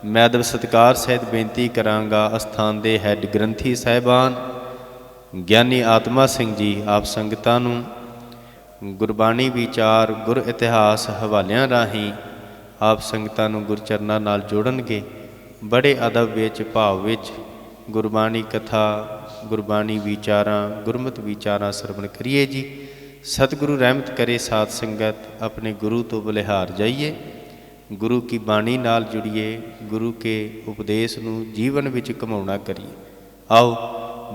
मैं अदब सत्कार सहित बेनती करांगा अस्थान के हैड ग्रंथी साहिबान ਗਿਆਨੀ ਆਤਮਾ ਸਿੰਘ ਜੀ ਆਪ ਸੰਗਤਾਂ ਨੂੰ ਗੁਰਬਾਣੀ ਵਿਚਾਰ ਗੁਰ ਇਤਿਹਾਸ ਹਵਾਲਿਆਂ ਰਾਹੀਂ ਆਪ ਸੰਗਤਾਂ ਨੂੰ ਗੁਰਚਰਨਾਂ ਨਾਲ ਜੋੜਨਗੇ। ਬੜੇ ਅਦਬ ਵਿੱਚ ਭਾਵ ਵਿੱਚ ਗੁਰਬਾਣੀ ਕਥਾ ਗੁਰਬਾਣੀ ਵਿਚਾਰਾਂ ਗੁਰਮਤਿ ਵਿਚਾਰਾਂ ਸਰਵਣ ਕਰੀਏ ਜੀ। सतगुरु रहमत करे साध संगत अपने गुरु तो बलिहार जाइए, गुरु की बाणी नाल जुड़िए, गुरु के उपदेश नूं जीवन विच घमाउणा करिए। आओ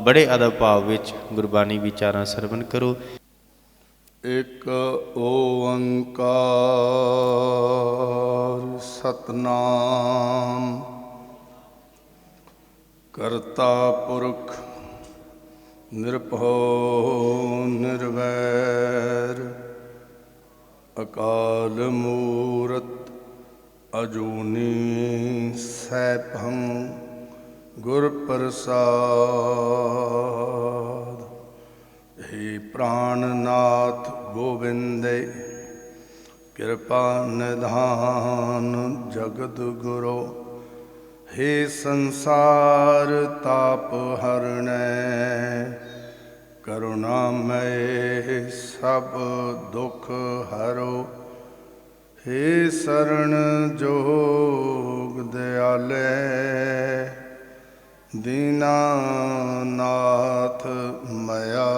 बड़े अदब भाव विच गुरबाणी विचारां सरवण करो। एक ओंकार सतनाम करता पुरख निरभउ निर्वैर अकाल मूरत अजूनी सैभं गुर प्रसाद। हे प्राणनाथ गोविंद कृपा निधान जगत गुरो। हे संसार ताप हरणै करुणामय सब दुख हरो। हे शरण जोग दयाले दीनानाथ मया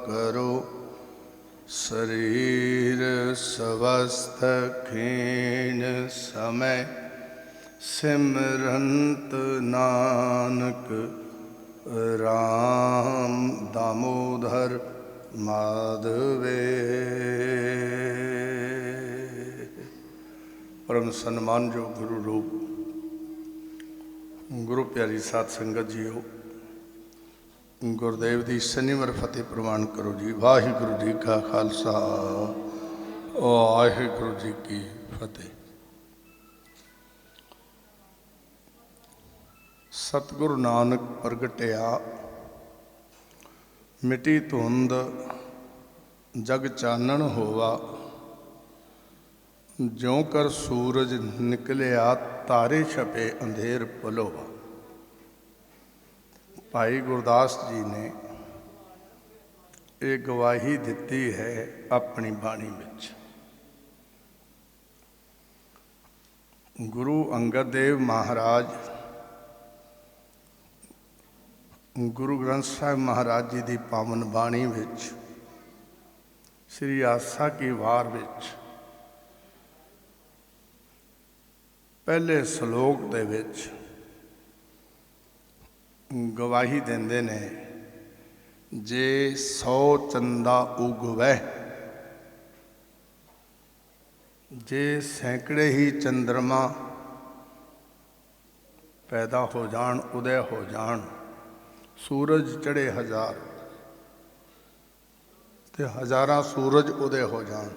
करो। शरीर स्वस्थ खीण समय सिमरंत नानक राम दामोदर माधवे। परम सन्मान जो गुरु रूप गुरु प्यारी साध संगत जीओ, गुरुदेव की शनिवार फतेह प्रवान करो जी। वाहिगुरु जी का खालसा वाहिगुरु जी की फतेह। सतगुरु नानक प्रगटिया मिटी धुंद जग चानण होवा। ज्यों कर सूरज निकलिया तारे छपे अंधेर पलोवा। भाई गुरदास जी ने ये गवाही दिती है अपनी बाणी विच। गुरु अंगद देव महाराज गुरु ग्रंथ साहिब महाराज जी की पावन बाणी विच श्री आसा की वार विच पहले सलोक दे विच गवाही देंदे ने, जे 100 चंदा उगवै, जे सैकड़े ही चंद्रमा पैदा हो जान उदय हो जान, सूरज चढ़े हजार ते हजारां सूरज उदय हो जान।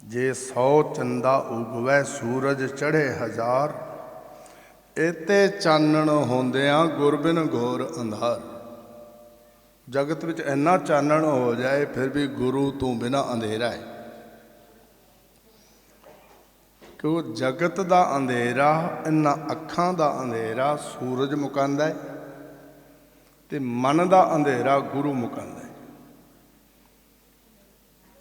जे 100 चंदा उगवै सूरज चढ़े हजार, इते चानण होंदियां गुरबिन घोर अंधार। जगत विच इन्ना चानण हो जाए फिर भी गुरु तू बिना अंधेरा है। क्यों जगत का अंधेरा, इन्ना अखां का अंधेरा सूरज मुकांदा है ते मन का अंधेरा गुरु मुकांदा है।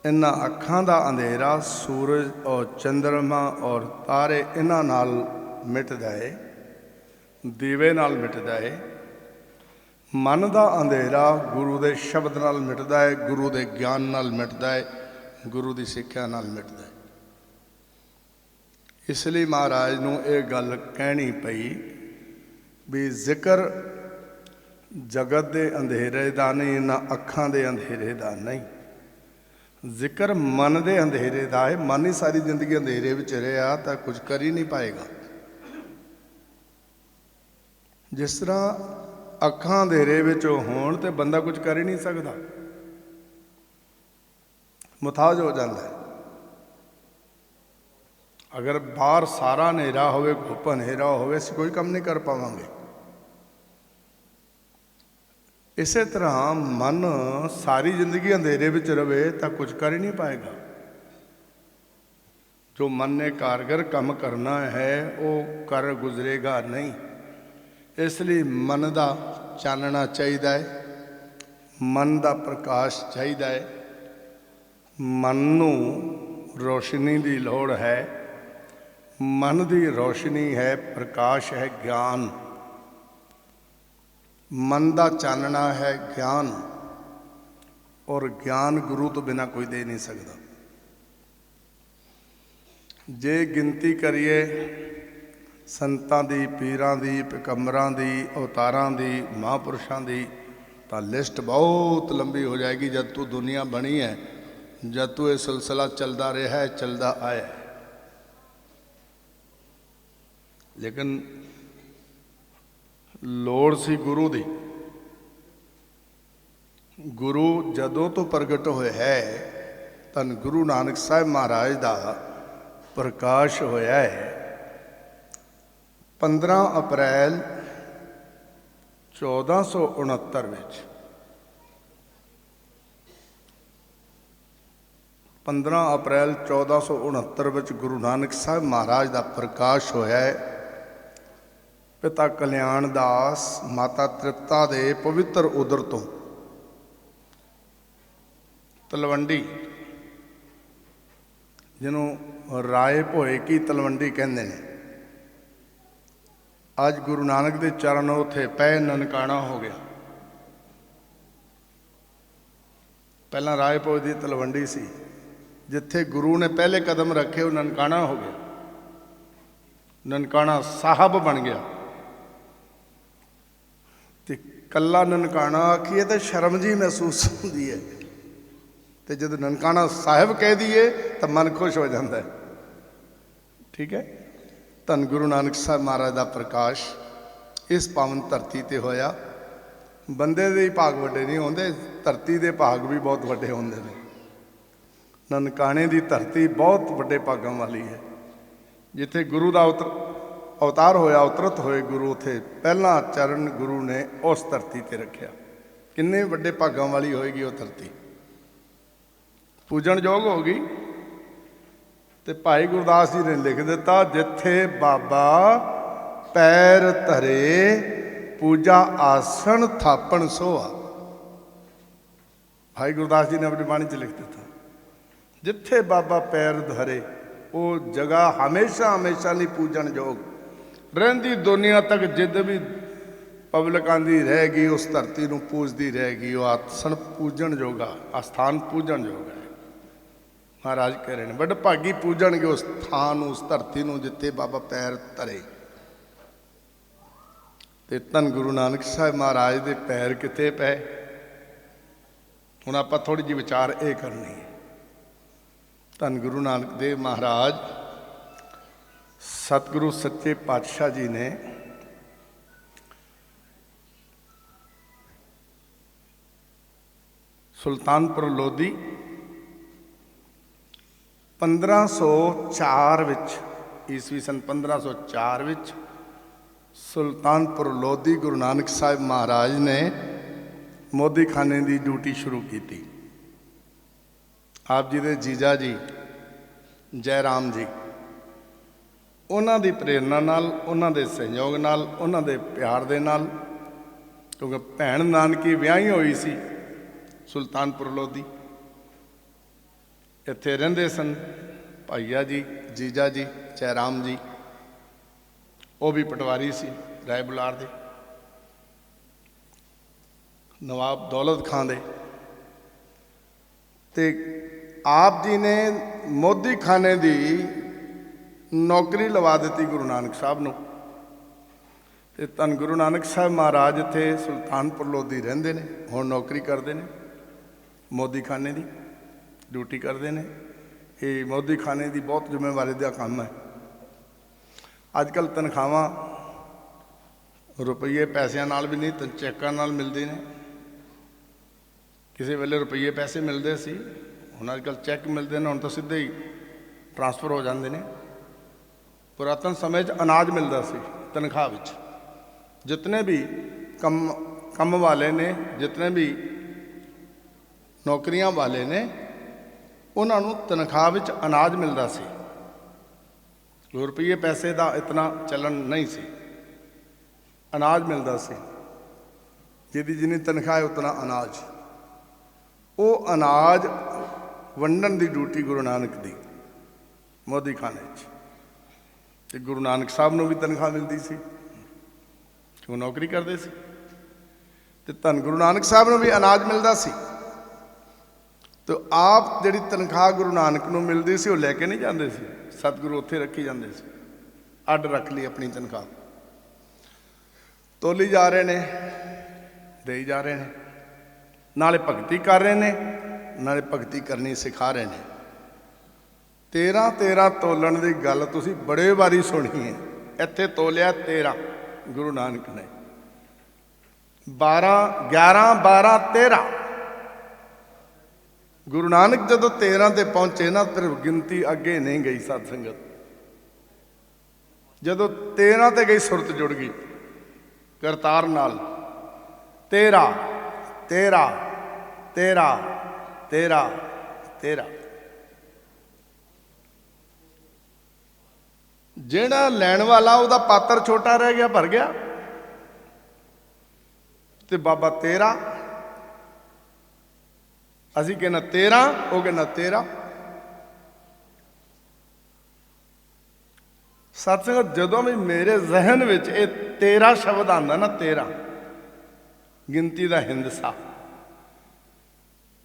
इन्ना अखां का अंधेरा सूरज और चंद्रमा और तारे इन्हां नाल मिटदा है, दीवे नाल मिटदा है। मन का अंधेरा गुरु के शब्द नाल मिटदा है, गुरु के ज्ञान नाल मिटदा है, गुरु की सिक्ख्या नाल मिटदा है। इसलिए महाराज नूं ये गल कहनी पई भी जिक्र जगत के अंधेरे का नहीं, ना अखां के अंधेरे का नहीं, जिक्र मन के अंधेरे का है। मन ही सारी जिंदगी अंधेरे में रहा तो कुछ कर ही नहीं पाएगा। जिस तरह अखां अंधेरे में होण तो बंदा कुछ कर ही नहीं सकता, मुताज हो जाता है। अगर बाहर सारा हनेरा होवे, घुप हनेरा होवे, असीं कोई काम नहीं कर पावांगे। इस तरह मन सारी जिंदगी अंधेरे में रहे तो कुछ कर ही नहीं पाएगा। जो मन ने कारगर काम करना है वो कर गुजरेगा नहीं। इसलिए मन का चानना चाहिए, मन का प्रकाश चाहिए, मन नूं रोशनी की लोड़ है। मन की रोशनी है, प्रकाश है ज्ञान। मन का चानना है ज्ञान, और ज्ञान गुरु तो बिना कोई दे नहीं सकता। जे गिनती करिए संतां दी, पीरां दी, पैगंबरां दी, अवतारां दी, महापुरुषां दी, तो लिस्ट बहुत लंबी हो जाएगी। जब तू दुनिया बनी है, जब तू ये सिलसिला चलता रहा है, चलता आया है। लेकिन लोड़ सी गुरु दी। गुरु जदों तो प्रगट होया है, धन गुरु नानक साहब महाराज का प्रकाश होया है 15 अप्रैल 1469 विच। 15 अप्रैल 1469 विच गुरु नानक साहब महाराज का प्रकाश होया है। पिता कल्याण दास माता तृप्ता दे पवित्र उदर तो तलवंडी, जिन्हों राय भोए की तलवंडी कहते हैं, अज गुरु नानक के चरण उत्थे पै ननकाणा हो गया। पहला राय भोए की तलवंडी सी, जिथे गुरु ने पहले कदम रखे वो ननकाणा हो गया, ननकाणा साहब बन गया। तो कला ननकाणा आखिए तो शर्म जी महसूस होती है, तो जब ननकाणा साहिब कह दिए तो मन खुश हो जाता है। ठीक है, धन गुरु नानक साहब महाराज का प्रकाश इस पावन धरती ते होया। बंदे दे भाग वड्डे नहीं होंदे, धरती के भाग भी बहुत वड्डे होंदे ने। ननकाणे की धरती बहुत वड्डे भागों वाली है। जिथे गुरु का अवतार होया, उतरत होए गुरु, उथे पहला चरण गुरु ने उस धरती ते रखा। किन्ने वड्डे भागों वाली होएगी वो धरती, पूजन योग होगी। तो भाई गुरदास जी ने लिख दिता, जिथे बाबा पैर धरे पूजा आसन थापन सोआ। भाई गुरदास जी ने अपनी बाणी च लिख दिता, जिथे बाबा पैर धरे वो जगह हमेशा हमेशा नहीं पूजन योग रहिंदी। दुनिया तक जिद भी पब्लिक आंदी रहेगी, उस धरती को पूजती रहेगी। वो आसन पूजन योगा, आस्थान पूजन योग है। महाराज कह रहे हैं, बड़ भागी पूजणगे उस थान, उस धरती को जिथे बाबा पैर धरे। तो धन गुरु नानक साहब महाराज के पैर किते पे, हुण आपां थोड़ी जी विचार ये करनी है। धन गुरु नानक देव महाराज सतगुरु सच्चे पातशाह जी ने सुल्तानपुर लोधी 1504 विच, ईस्वी सन 1504 विच सुल्तानपुर लोधी गुरु नानक साहब महाराज ने मोदी खाने की ड्यूटी शुरू की। आप जी के जीजा जी जयराम जी, उन्हां दी प्रेरणा नाल, उन्हां दे सहयोग नाल, उन्हां दे प्यार दे नाल, क्योंकि भैन नानकी विआही हुई सी सुल्तानपुर लोधी, इत्थे रहिंदे सन भाईया जी जीजा जी जयराम जी, वो भी पटवारी सी राय बुलार दे, नवाब दौलत खां दे। ते आप जी ने मोदी खाने की नौकरी लवा दी गुरु नानक साहब नूं। ते धन गुरु नानक साहब महाराज इत्थे सुल्तानपुर लोधी रहिंदे ने, हुण नौकरी करते हैं, मोदी खाने की ड्यूटी करते हैं। ये मोदी खाने की बहुत जिम्मेवारी का काम है। अजकल तनख्वाहां रुपये पैसों नाल भी नहीं, चैकों नाल मिलती ने। किसी वेले रुपये पैसे मिलते सी, हुण अजकल चैक मिलते हैं, हुण तो सीधे ही ट्रांसफर हो जाते हैं। पुरातन समय अनाज मिलता सी तनख्वाह विच। जितने भी कम वाले ने, जितने भी नौकरियां वाले ने, उन्होंने तनख्वाह विच अनाज मिलता सी। रुपये पैसे का इतना चलन नहीं सी। अनाज मिलता सी, जिहदी जिन्नी तनख्वाह है उतना अनाज। वो अनाज वंडन की ड्यूटी गुरु नानक दी मोदी खाने ते गुरु नानक साहब नूं भी तनख्वाह मिलती सी, वो नौकरी करते सी। ते धन गुरु नानक साहब नूं भी अनाज मिलता सी। तो आप जिहड़ी तनख्वाह गुरु नानक नूं मिलती सी वो लैके नहीं जाते सी, सतगुरु उत्थे रखी जाते सी, अड रख ली अपनी तनख्वाह। तोली जा रहे ने, देई जा रहे ने, नाले भगती कर रहे ने, नाले भगती करनी सिखा रहे ने। 13 तोलन की गल तुसीं बड़े वारी सुनी है। इत्थे तोलिया 13 गुरु नानक ने, 12 11 12 13। गुरु नानक जदों 13 ते पहुंचे ना, फिर गिनती अगे नहीं गई। सत संगत जदों 13 ते गई, सुरत जुड़ गई करतार नाल। 13 13 13 13 13। जेड़ा लैण वाला उहदा पात्र छोटा रह गया, भर गया। ते बाबा 13, असी कहना 13, वो कहना 13। सत्संग जदों भी मेरे जहन विच ये 13 शब्द आंदा ना, 13 गिनती का हिंदसा,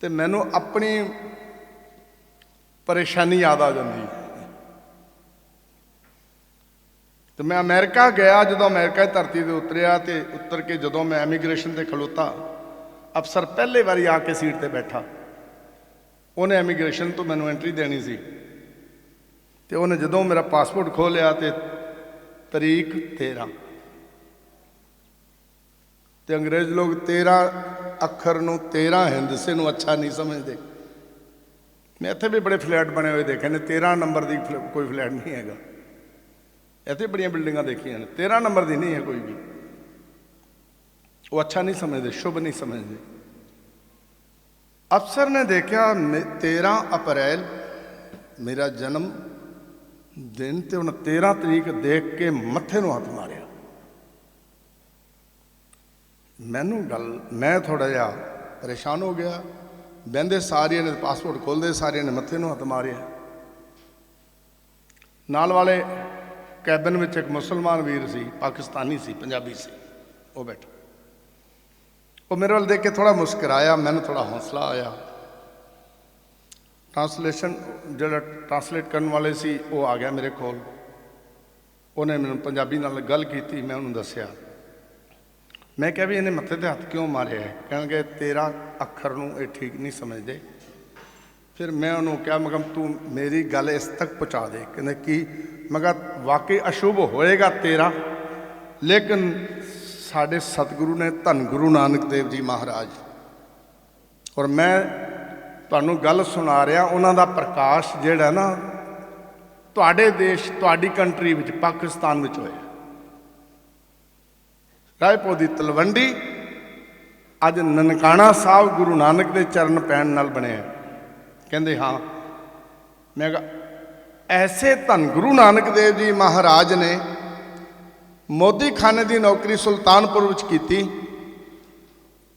तो मैनू अपनी परेशानी याद आ जाती। तो मैं अमेरिका गया, जो अमेरिका की धरती पर उतरिया, तो उतर के जो मैं एमीग्रेशन से खलोता, अफसर पहले बारी आके सीट पर बैठा, उन्हें एमीग्रेशन तो मैनू एंट्री देनी सी। तो उन्हें जो मेरा पासपोर्ट खोलिया तो तरीक 13। तो अंग्रेज लोग 13 अखर नूं 13 हिंदसे नूं अच्छा नहीं समझते। मैं इत्थे भी बड़े फ्लैट बने हुए देखे ने, 13 नंबर की कोई फ्लैट नहीं है। इत्थे बड़ियां बिल्डिंगां देखियां ने, 13 नंबर की नहीं है कोई भी। वो अच्छा नहीं समझते, शुभ नहीं समझते। अफसर ने देखा 13 अप्रैल मेरा जन्म दिन, तो उन्हें 13 तरीक देख के मत्थे नूं हथ मारिया। मैनू गल, मैं थोड़ा जिहा परेशान हो गया। बहते सारिया ने पासपोर्ट खोलते सारिया ने मत्थे नूं हथ मारिया। नाल वाले कैबिन में एक मुसलमान वीर सी, पाकिस्तानी सी, पंजाबी सी, वो बैठा। वो मेरे वाल देख के थोड़ा मुस्कराया, मैंने थोड़ा हौसला आया। ट्रांसलेशन जो ट्रांसलेट करने वाले सी वो आ गया मेरे कोल। उन्हें मैंने पंजाबी नाल गल की, मैं उन्होंने दसिया। मैं क्या भी इन्हें मत्थे ते हथ क्यों मारे है? कहेंगे 13 अखर नूं ये ठीक नहीं समझते। फिर मैं उन्होंने क्या, मैं तू मेरी गल इस तक पहुँचा दे। कहने की? मैं वाकई अशुभ होएगा 13, लेकिन साढ़े सतगुरु ने धन गुरु नानक देव जी महाराज, और मैं तुहानू गल सुना रहा, उन्हों प्रकाश जिहड़ा ना तुहाडे देश, तुहाडी कंट्री विच, पाकिस्तान विच होया। रायपुर की तलवंडी अज ननकाना साहब गुरु नानक के चरण पैण नाल बनिया। कहते हाँ। मैं ऐसे धन गुरु नानक देव जी महाराज ने मोदी खाने की नौकरी सुल्तानपुर विच कीती,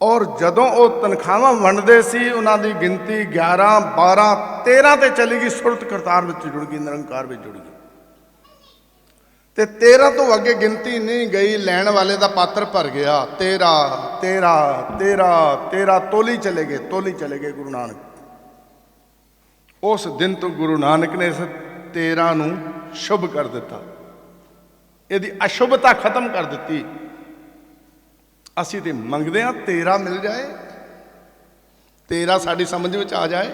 और जदों वो तनख्वाहां वंडदे सी, उन्हां दी गिनती 11 12 13 ते चली गई। सुरत करतार विच जुड़ गई, निरंकार विच जुड़ गई। ते 13 तो अगे गिनती नहीं गई। लैण वाले का पात्र भर गया। 13 13 13 13 तोली चले गए, तोली चले गए गुरु नानक। उस दिन तो गुरु नानक ने इस 13 नूं शुभ कर दिता, यदि अशुभता खत्म कर दी। असी तो मंगते हाँ 13 मिल जाए, 13 साड़ी समझ में आ जाए।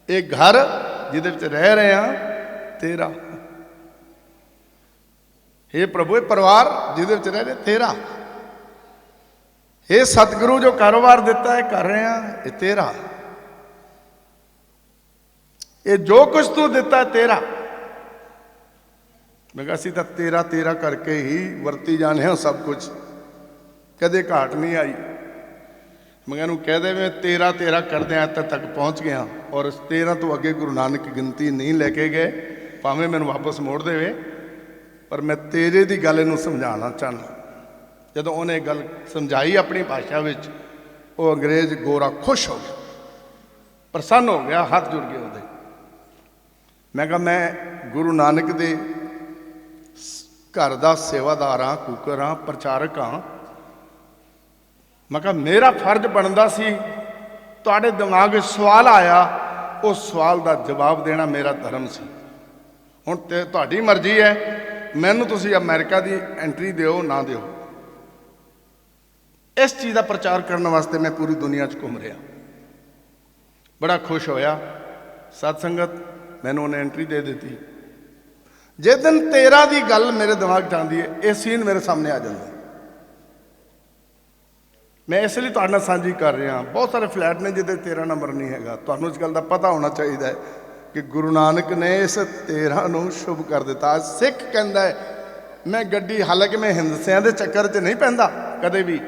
एक घर जिहदे रह रहे हैं 13, हे प्रभु, परिवार जिहदे रह रहे 13, हे सतगुरु जो कारोबार दिता है कर रहे हैं ये 13, ये जो कुछ तू दिता है 13। मैं असी तो 13 13 करके ही वरती जाने हैं सब कुछ, कदे घाट नहीं आई। मैं कह दे मैं 13 13 करदे इत्थे तक पहुँच गया, और इस 13 तो अगे गुरु नानक गिनती नहीं लेके गए। ਭਾਵੇਂ ਮੈਨੂੰ ਵਾਪਸ ਮੋੜ ਦੇਵੇ, ਪਰ ਮੈਂ ਤੇਰੇ ਦੀ ਗੱਲ ਇਹਨੂੰ ਸਮਝਾਉਣਾ ਚਾਹੁੰਦਾ। ਜਦੋਂ ਉਹਨੇ ਗੱਲ ਸਮਝਾਈ ਆਪਣੀ ਭਾਸ਼ਾ ਵਿੱਚ, ਉਹ ਅੰਗਰੇਜ਼ ਗੋਰਾ ਖੁਸ਼ ਹੋ ਗਿਆ, ਪ੍ਰਸੰਨ ਹੋ ਗਿਆ, ਹੱਥ ਜੁੜ ਗਏ ਉਹਦੇ। ਮੈਂ ਕਿਹਾ ਮੈਂ ਗੁਰੂ ਨਾਨਕ ਦੇ ਘਰ ਦਾ ਸੇਵਾਦਾਰ ਹਾਂ, ਕੁੱਕਰ ਹਾਂ, ਪ੍ਰਚਾਰਕ ਹਾਂ। ਮੈਂ ਕਿਹਾ ਮੇਰਾ ਫਰਜ਼ ਬਣਦਾ ਸੀ, ਤੁਹਾਡੇ ਦਿਮਾਗ ਵਿੱਚ ਸਵਾਲ ਆਇਆ, ਉਸ ਸਵਾਲ ਦਾ ਜਵਾਬ ਦੇਣਾ ਮੇਰਾ ਧਰਮ ਸੀ। ਹੁਣ ਤੇ ਤੁਹਾਡੀ ਮਰਜ਼ੀ ਹੈ, ਮੈਨੂੰ ਤੁਸੀਂ ਅਮਰੀਕਾ ਦੀ ਐਂਟਰੀ ਦਿਓ ਨਾ ਦਿਓ। ਇਸ ਚੀਜ਼ ਦਾ ਪ੍ਰਚਾਰ ਕਰਨ ਵਾਸਤੇ ਮੈਂ ਪੂਰੀ ਦੁਨੀਆ 'ਚ ਘੁੰਮ ਰਿਹਾ। ਬੜਾ ਖੁਸ਼ ਹੋਇਆ। ਸਤ ਸੰਗਤ, ਮੈਨੂੰ ਉਹਨੇ ਐਂਟਰੀ ਦੇ ਦਿੱਤੀ। ਜਿਸ ਦਿਨ 13 ਦੀ ਗੱਲ ਮੇਰੇ ਦਿਮਾਗ 'ਚ ਆਉਂਦੀ ਹੈ, ਇਹ ਸੀਨ ਮੇਰੇ ਸਾਹਮਣੇ ਆ ਜਾਂਦਾ। ਮੈਂ ਇਸ ਲਈ ਤੁਹਾਡੇ ਨਾਲ ਸਾਂਝੀ ਕਰ ਰਿਹਾ। ਬਹੁਤ ਸਾਰੇ ਫਲੈਟ ਨੇ ਜਿਹਦੇ 13 ਨੰਬਰ ਨਹੀਂ ਹੈਗਾ। ਤੁਹਾਨੂੰ ਇਸ ਗੱਲ ਦਾ ਪਤਾ ਹੋਣਾ ਚਾਹੀਦਾ ਹੈ ਕਿ ਗੁਰੂ ਨਾਨਕ ਨੇ ਇਸ 13 ਨੂੰ ਸ਼ੁਭ ਕਰ ਦਿੱਤਾ। ਸਿੱਖ ਕਹਿੰਦਾ ਹੈ ਮੈਂ ਗੱਡੀ, ਹਾਲਾਂਕਿ ਮੈਂ ਹਿੰਦਸਿਆਂ ਦੇ ਚੱਕਰ 'ਚ ਨਹੀਂ ਪੈਂਦਾ ਕਦੇ ਵੀ।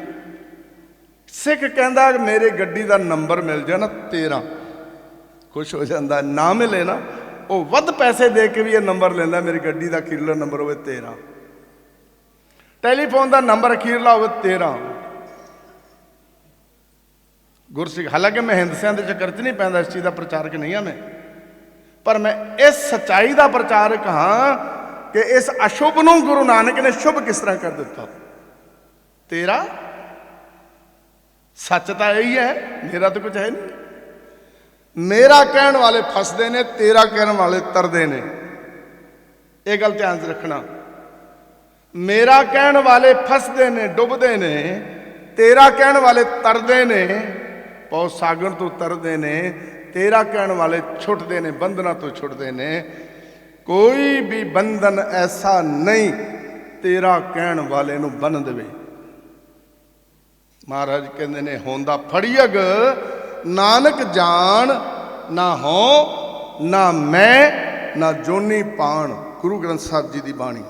ਸਿੱਖ ਕਹਿੰਦਾ ਮੇਰੇ ਗੱਡੀ ਦਾ ਨੰਬਰ ਮਿਲ ਜਾਏ ਨਾ 13, ਖੁਸ਼ ਹੋ ਜਾਂਦਾ। ਨਾ ਮਿਲੇ ਨਾ, ਉਹ ਵੱਧ ਪੈਸੇ ਦੇ ਕੇ ਵੀ ਇਹ ਨੰਬਰ ਲੈਂਦਾ, ਮੇਰੀ ਗੱਡੀ ਦਾ ਅਖੀਰਲਾ ਨੰਬਰ ਹੋਵੇ 13। ਟੈਲੀਫੋਨ ਦਾ ਨੰਬਰ ਅਖੀਰਲਾ ਹੋਵੇ 13। ਗੁਰਸਿੱਖ, ਹਾਲਾਂਕਿ ਮੈਂ ਹਿੰਦਸਿਆਂ ਦੇ ਚੱਕਰ 'ਚ ਨਹੀਂ ਪੈਂਦਾ, ਇਸ ਚੀਜ਼ ਦਾ ਪ੍ਰਚਾਰਕ ਨਹੀਂ ਹਾਂ ਮੈਂ, ਪਰ ਮੈਂ ਇਸ ਸੱਚਾਈ ਦਾ ਪ੍ਰਚਾਰਕ ਹਾਂ ਕਿ ਇਸ ਅਸ਼ੁਭ ਨੂੰ ਗੁਰੂ ਨਾਨਕ ਨੇ ਸ਼ੁਭ ਕਿਸ ਤਰ੍ਹਾਂ ਕਰ ਦਿੱਤਾ। 13 ਸੱਚ ਤਾਂ ਇਹੀ ਹੈ, ਮੇਰਾ ਤਾਂ ਕੁਝ ਹੈ ਨਹੀਂ। ਮੇਰਾ ਕਹਿਣ ਵਾਲੇ ਫਸਦੇ ਨੇ, 13 ਕਹਿਣ ਵਾਲੇ ਤਰਦੇ ਨੇ। ਇਹ ਗੱਲ ਧਿਆਨ 'ਚ ਰੱਖਣਾ। ਮੇਰਾ ਕਹਿਣ ਵਾਲੇ ਫਸਦੇ ਨੇ, ਡੁੱਬਦੇ ਨੇ, 13 ਕਹਿਣ ਵਾਲੇ ਤਰਦੇ ਨੇ, ਪੌ ਸਾਗਰ ਤੋਂ ਤਰਦੇ ਨੇ। 13 ਕਹਿਣ ਵਾਲੇ ਛੁੱਟਦੇ ਨੇ, ਬੰਧਨਾਂ ਤੋਂ ਛੁੱਟਦੇ ਨੇ। ਕੋਈ ਵੀ ਬੰਧਨ ਐਸਾ ਨਹੀਂ 13 ਕਹਿਣ ਵਾਲੇ ਨੂੰ ਬੰਨ ਦੇਵੇ। ਮਹਾਰਾਜ ਕਹਿੰਦੇ ਨੇ ਹੋਂਦਾ ਫੜੀਅਗ ਨਾਨਕ ਜਾਣ, ਨਾ ਹੋ ਨਾ ਮੈਂ ਨਾ ਜੋਨੀ ਪਾਣ। ਗੁਰੂ ਗ੍ਰੰਥ ਸਾਹਿਬ ਜੀ ਦੀ ਬਾਣੀ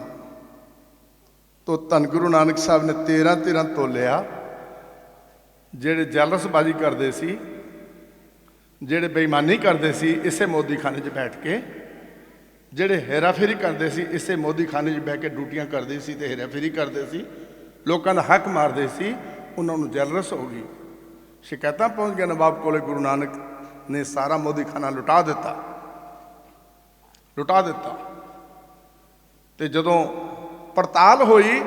ਤੋਂ ਧੰਨ ਗੁਰੂ ਨਾਨਕ ਸਾਹਿਬ ਨੇ 13 ਤੋਲਿਆ। ਜਿਹੜੇ ਜਲਸਬਾਜ਼ੀ ਕਰਦੇ ਸੀ, ਜਿਹੜੇ ਬੇਈਮਾਨੀ ਕਰਦੇ ਸੀ, ਇਸੇ ਮੋਦੀ ਖਾਨੇ 'ਚ ਬੈਠ ਕੇ, ਜਿਹੜੇ ਹੇਰਾਫੇਰੀ ਕਰਦੇ ਸੀ, ਇਸੇ ਮੋਦੀ ਖਾਨੇ 'ਚ ਬਹਿ ਕੇ ਡਿਊਟੀਆਂ ਕਰਦੇ ਸੀ ਤੇ ਹੇਰਾਫੇਰੀ ਕਰਦੇ ਸੀ, ਲੋਕਾਂ ਦਾ ਹੱਕ ਮਾਰਦੇ ਸੀ, ਉਹਨਾਂ ਨੂੰ ਜਲਰਸ ਹੋ ਗਈ। ਸ਼ਿਕਾਇਤਾਂ ਪਹੁੰਚ ਗਿਆ ਨਵਾਬ ਕੋਲੇ, ਗੁਰੂ ਨਾਨਕ ਨੇ ਸਾਰਾ ਮੋਦੀ ਖਾਨਾ ਲੁਟਾ ਦਿੱਤਾ। ਤੇ ਜਦੋਂ ਪੜਤਾਲ ਹੋਈ,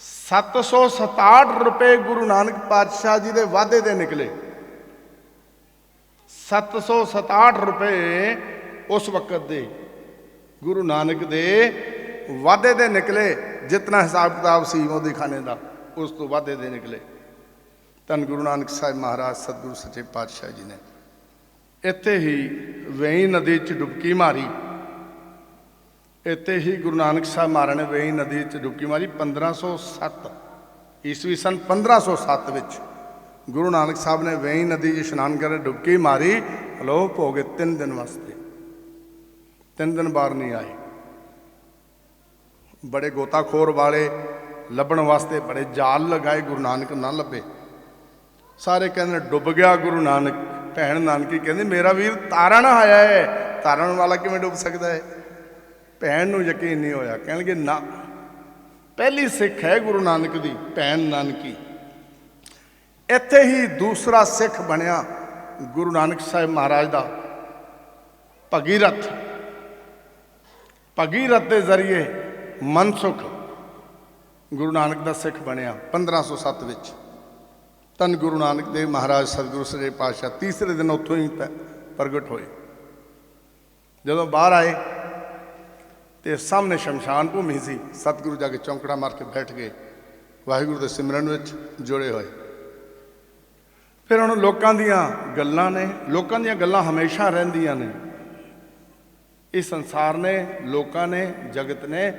767 ਰੁਪਏ ਗੁਰੂ ਨਾਨਕ ਪਾਤਸ਼ਾਹ ਜੀ ਦੇ ਵਾਅਦੇ ਦੇ ਨਿਕਲੇ। 767 ਰੁਪਏ ਉਸ ਵਕਤ ਦੇ ਗੁਰੂ ਨਾਨਕ ਦੇ ਵਾਅਦੇ ਦੇ ਨਿਕਲੇ। ਜਿਤਨਾ ਹਿਸਾਬ ਕਿਤਾਬ ਸੀ ਮੋਦੀ ਖਾਨੇ ਦਾ, ਉਸ ਤੋਂ ਵਾਅਦੇ ਦੇ ਨਿਕਲੇ। ਧੰਨ ਗੁਰੂ ਨਾਨਕ ਸਾਹਿਬ ਮਹਾਰਾਜ ਸਤਿਗੁਰੂ ਸੱਚੇ ਪਾਤਸ਼ਾਹ ਜੀ ਨੇ ਇੱਥੇ ਹੀ ਵੇਈ ਨਦੀ 'ਚ ਡੁਬਕੀ ਮਾਰੀ। ਇੱਥੇ ਹੀ ਗੁਰੂ ਨਾਨਕ ਸਾਹਿਬ ਮਹਾਰਾਜ ਨੇ ਵੇਈ ਨਦੀ 'ਚ ਡੁਬਕੀ ਮਾਰੀ। 1507 ਈਸਵੀ ਸਨ 1507 ਵਿੱਚ ਗੁਰੂ ਨਾਨਕ ਸਾਹਿਬ ਨੇ ਵੇਈ ਨਦੀ 'ਚ ਇਸ਼ਨਾਨ ਕਰਕੇ ਡੁਬਕੀ ਮਾਰੀ। ਅਲੋਪ ਹੋ ਗਏ 3 ਦਿਨ ਵਾਸਤੇ। 3 ਦਿਨ ਬਾਹਰ ਨਹੀਂ ਆਏ। ਬੜੇ ਗੋਤਾਖੋਰ ਵਾਲੇ ਲੱਭਣ ਵਾਸਤੇ ਬੜੇ ਜਾਲ ਲਗਾਏ, ਗੁਰੂ ਨਾਨਕ ਨਾ ਲੱਭੇ। ਸਾਰੇ ਕਹਿੰਦੇ ਡੁੱਬ ਗਿਆ ਗੁਰੂ ਨਾਨਕ। ਭੈਣ ਨਾਨਕੀ ਕਹਿੰਦੀ ਮੇਰਾ ਵੀਰ ਤਾਰਨ ਆਇਆ ਹੈ, ਤਾਰਨ ਵਾਲਾ ਕਿਵੇਂ ਡੁੱਬ ਸਕਦਾ ਹੈ? ਭੈਣ ਨੂੰ ਯਕੀਨ ਨਹੀਂ ਹੋਇਆ। ਕਹਿਣਗੇ ਨਾ, ਪਹਿਲੀ ਸਿੱਖ ਹੈ ਗੁਰੂ ਨਾਨਕ ਦੀ, ਭੈਣ ਨਾਨਕੀ। ਇੱਥੇ ਹੀ ਦੂਸਰਾ ਸਿੱਖ ਬਣਿਆ ਗੁਰੂ ਨਾਨਕ ਸਾਹਿਬ ਮਹਾਰਾਜ ਦਾ ਭਗੀਰਥ। ਭਗੀਰਥ ਦੇ ਜ਼ਰੀਏ ਮਨਸੁਖ ਗੁਰੂ ਨਾਨਕ ਦਾ ਸਿੱਖ ਬਣਿਆ 1507 ਵਿੱਚ। ਧੰਨ ਗੁਰੂ ਨਾਨਕ ਦੇਵ ਮਹਾਰਾਜ ਸਤਿਗੁਰੂ ਸੱਚੇ ਪਾਤਸ਼ਾਹ ਤੀਸਰੇ ਦਿਨ ਉੱਥੋਂ ਹੀ ਪ੍ਰਗਟ ਹੋਏ। ਜਦੋਂ ਬਾਹਰ ਆਏ ਤੇ ਸਾਹਮਣੇ ਸ਼ਮਸ਼ਾਨ ਭੂਮੀ ਸੀ। ਸਤਿਗੁਰੂ ਜਾ ਕੇ ਚੌਂਕੜਾ ਮਾਰ ਕੇ ਬੈਠ ਗਏ, ਵਾਹਿਗੁਰੂ ਦੇ ਸਿਮਰਨ ਵਿੱਚ ਜੁੜੇ ਹੋਏ। ਫਿਰ ਹੁਣ ਲੋਕਾਂ ਦੀਆਂ ਗੱਲਾਂ ਨੇ, ਲੋਕਾਂ ਦੀਆਂ ਗੱਲਾਂ ਹਮੇਸ਼ਾ ਰਹਿੰਦੀਆਂ ਨੇ। ਇਸ ਸੰਸਾਰ ਨੇ, ਲੋਕਾਂ ਨੇ, ਜਗਤ ਨੇ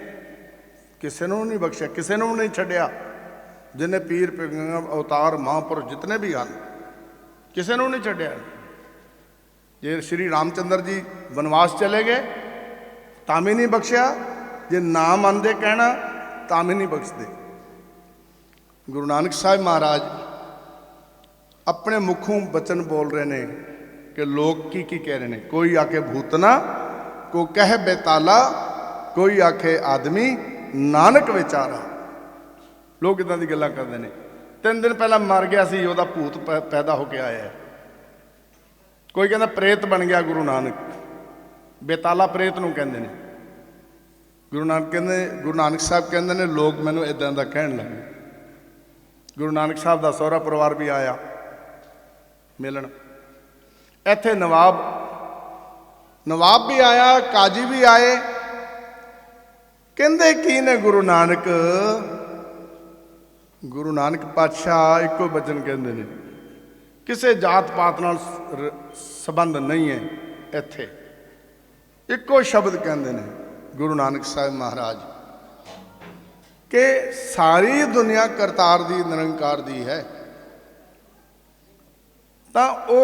ਕਿਸੇ ਨੂੰ ਨਹੀਂ ਬਖਸ਼ਿਆ, ਕਿਸੇ ਨੂੰ ਨਹੀਂ ਛੱਡਿਆ। ਜਿੰਨੇ ਪੀਰ ਪੈਗੰਬਰ ਅਵਤਾਰ ਮਹਾਂਪੁਰਖ ਜਿਤਨੇ ਵੀ ਹਨ, ਕਿਸੇ ਨੂੰ ਨਹੀਂ ਛੱਡਿਆ। ਜੇ ਸ਼੍ਰੀ ਰਾਮਚੰਦਰ ਜੀ ਬਨਵਾਸ ਚਲੇ ਗਏ ਤਾਂ ਵੀ ਨਹੀਂ ਬਖਸ਼ਿਆ, ਜੇ ਨਾ ਮੰਨਦੇ ਕਹਿਣਾ ਤਾਂ ਵੀ ਨਹੀਂ ਬਖਸ਼ਦੇ। ਗੁਰੂ ਨਾਨਕ ਸਾਹਿਬ ਮਹਾਰਾਜ ਆਪਣੇ ਮੁਖੋਂ ਬਚਨ ਬੋਲ ਰਹੇ ਨੇ ਕਿ ਲੋਕ ਕੀ ਕੀ ਕਹਿ ਰਹੇ ਨੇ। ਕੋਈ ਆ ਕੇ ਭੂਤਨਾ को कह बेताला, कोई आखे आदमी नानक विचारा। लोग इदां दी गल्लां करदे ने। 3 दिन पहला मर गया सी, ਉਹਦਾ ਭੂਤ पैदा होके आया है। कोई कहता प्रेत बन गया गुरु नानक, बेताला प्रेत नूं कहंदे ने। गुरु नानक साहब कहंदे ने लोग मैनूं इदां दा कहण लगे। गुरु नानक साहब दा सहुरा परिवार भी आया मिलन। इत्थे नवाब भी आया, काजी भी आए। कहंदे की ने गुरु नानक पातशाह इको वचन कहंदे ने, किसी जात पात नाल संबंध नहीं है। इत्थे इको शब्द कहंदे ने गुरु नानक साहब महाराज कि सारी दुनिया करतार दी निरंकार दी है। तो वो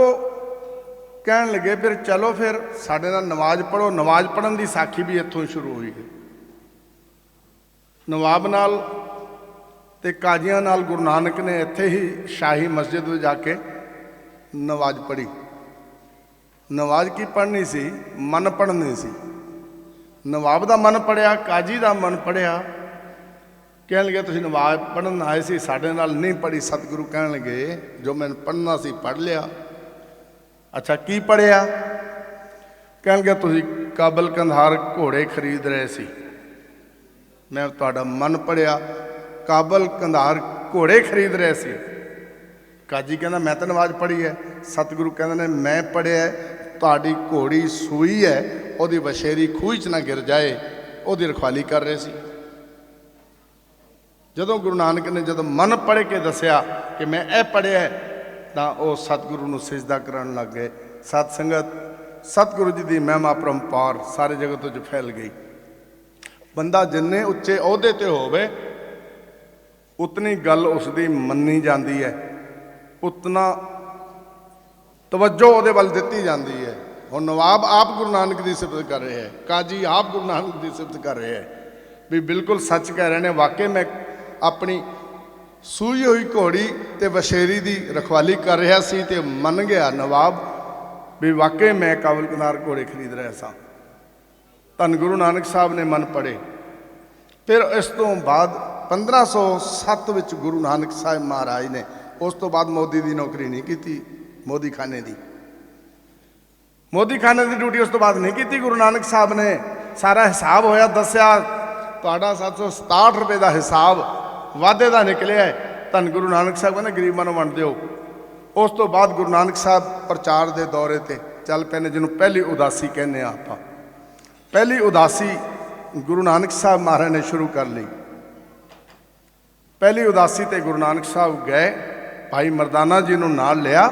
कहन लगे फिर चलो फिर साडे नाल नमाज पढ़ो। नमाज पढ़न की साखी भी इत्थों शुरू हुई है। नवाब नाल ते काजियां नाल गुरु नानक ने इत्थे ही शाही मस्जिद में जाके नमाज पढ़ी। नमाज की पढ़नी सी, मन पढ़नी सी। नवाब का मन पढ़िया, काजी का मन पढ़िया। कह लगे तुसीं नमाज पढ़न आए सी, साडे नाल नहीं पढ़ी। सतगुरु कह लगे जो मैं पढ़ना सी पढ़ लिया। अच्छा की पढ़िया? कह लगे तुसीं काबल कंधार घोड़े खरीद रहे सी, मैं तुहाडा मन पढ़िया काबल कंधार घोड़े खरीद रहे सी। काजी कहना मैं तो नमाज पढ़ी है। सतगुरु कहते ने मैं पढ़िया तुहाडी घोड़ी सूई है, ਉਹਦੀ वछेरी खूह च ना गिर जाए, ਉਹਦੀ रखवाली कर रहे सी। ਜਦੋਂ गुरु नानक ने जब मन पढ़ के दसिया कि मैं ਇਹ पढ़िया तो वह सतगुरु ਨੂੰ सिजदा करन लग गए। सत संगत सतगुरु जी की महिमा परंपार सारे जगत च फैल गई। बंदा जिन्ने उच्चे अहुदे ते होवे उतनी गल उसकी मन्नी जाती है, उतना तवज्जो ਉਹਦੇ ਵੱਲ ਦਿੱਤੀ ਜਾਂਦੀ है। और नवाब आप गुरु नानक की सिफत कर रहे हैं, काजी आप गुरु नानक की सिफत कर रहे हैं भी बिल्कुल सच कह रहे हैं। वाकई मैं अपनी सूई हुई घोड़ी ते वछेरी की रखवाली कर रहा सी ते मन गया नवाब भी वाकई मैं काबल कंधार घोड़े खरीद रहा सा। धन गुरु नानक साहब ने मन पढ़े। फिर इस तो बाद 1507 विच गुरु नानक साहब महाराज ने उस तो बाद मोदी की नौकरी नहीं की, मोदी खाने की ड्यूटी उस तो बाद नहीं की। गुरु नानक साहब ने सारा हिसाब होया दसिया तुहाडा 767 रुपए का हिसाब वादे का निकलिया है। धन गुरु नानक साहब कहते गरीबां नूं वंड दिओ। उस तो बाद गुरु नानक साहब प्रचार के दौरे ते चल पे ने, जिन्होंने पहली उदासी कहने आप। पहली उदासी गुरु नानक साहब महाराज ने शुरू कर ली। पहली उदासी ते गुरु नानक साहब गए, भाई मरदाना जी नूं नाल लिया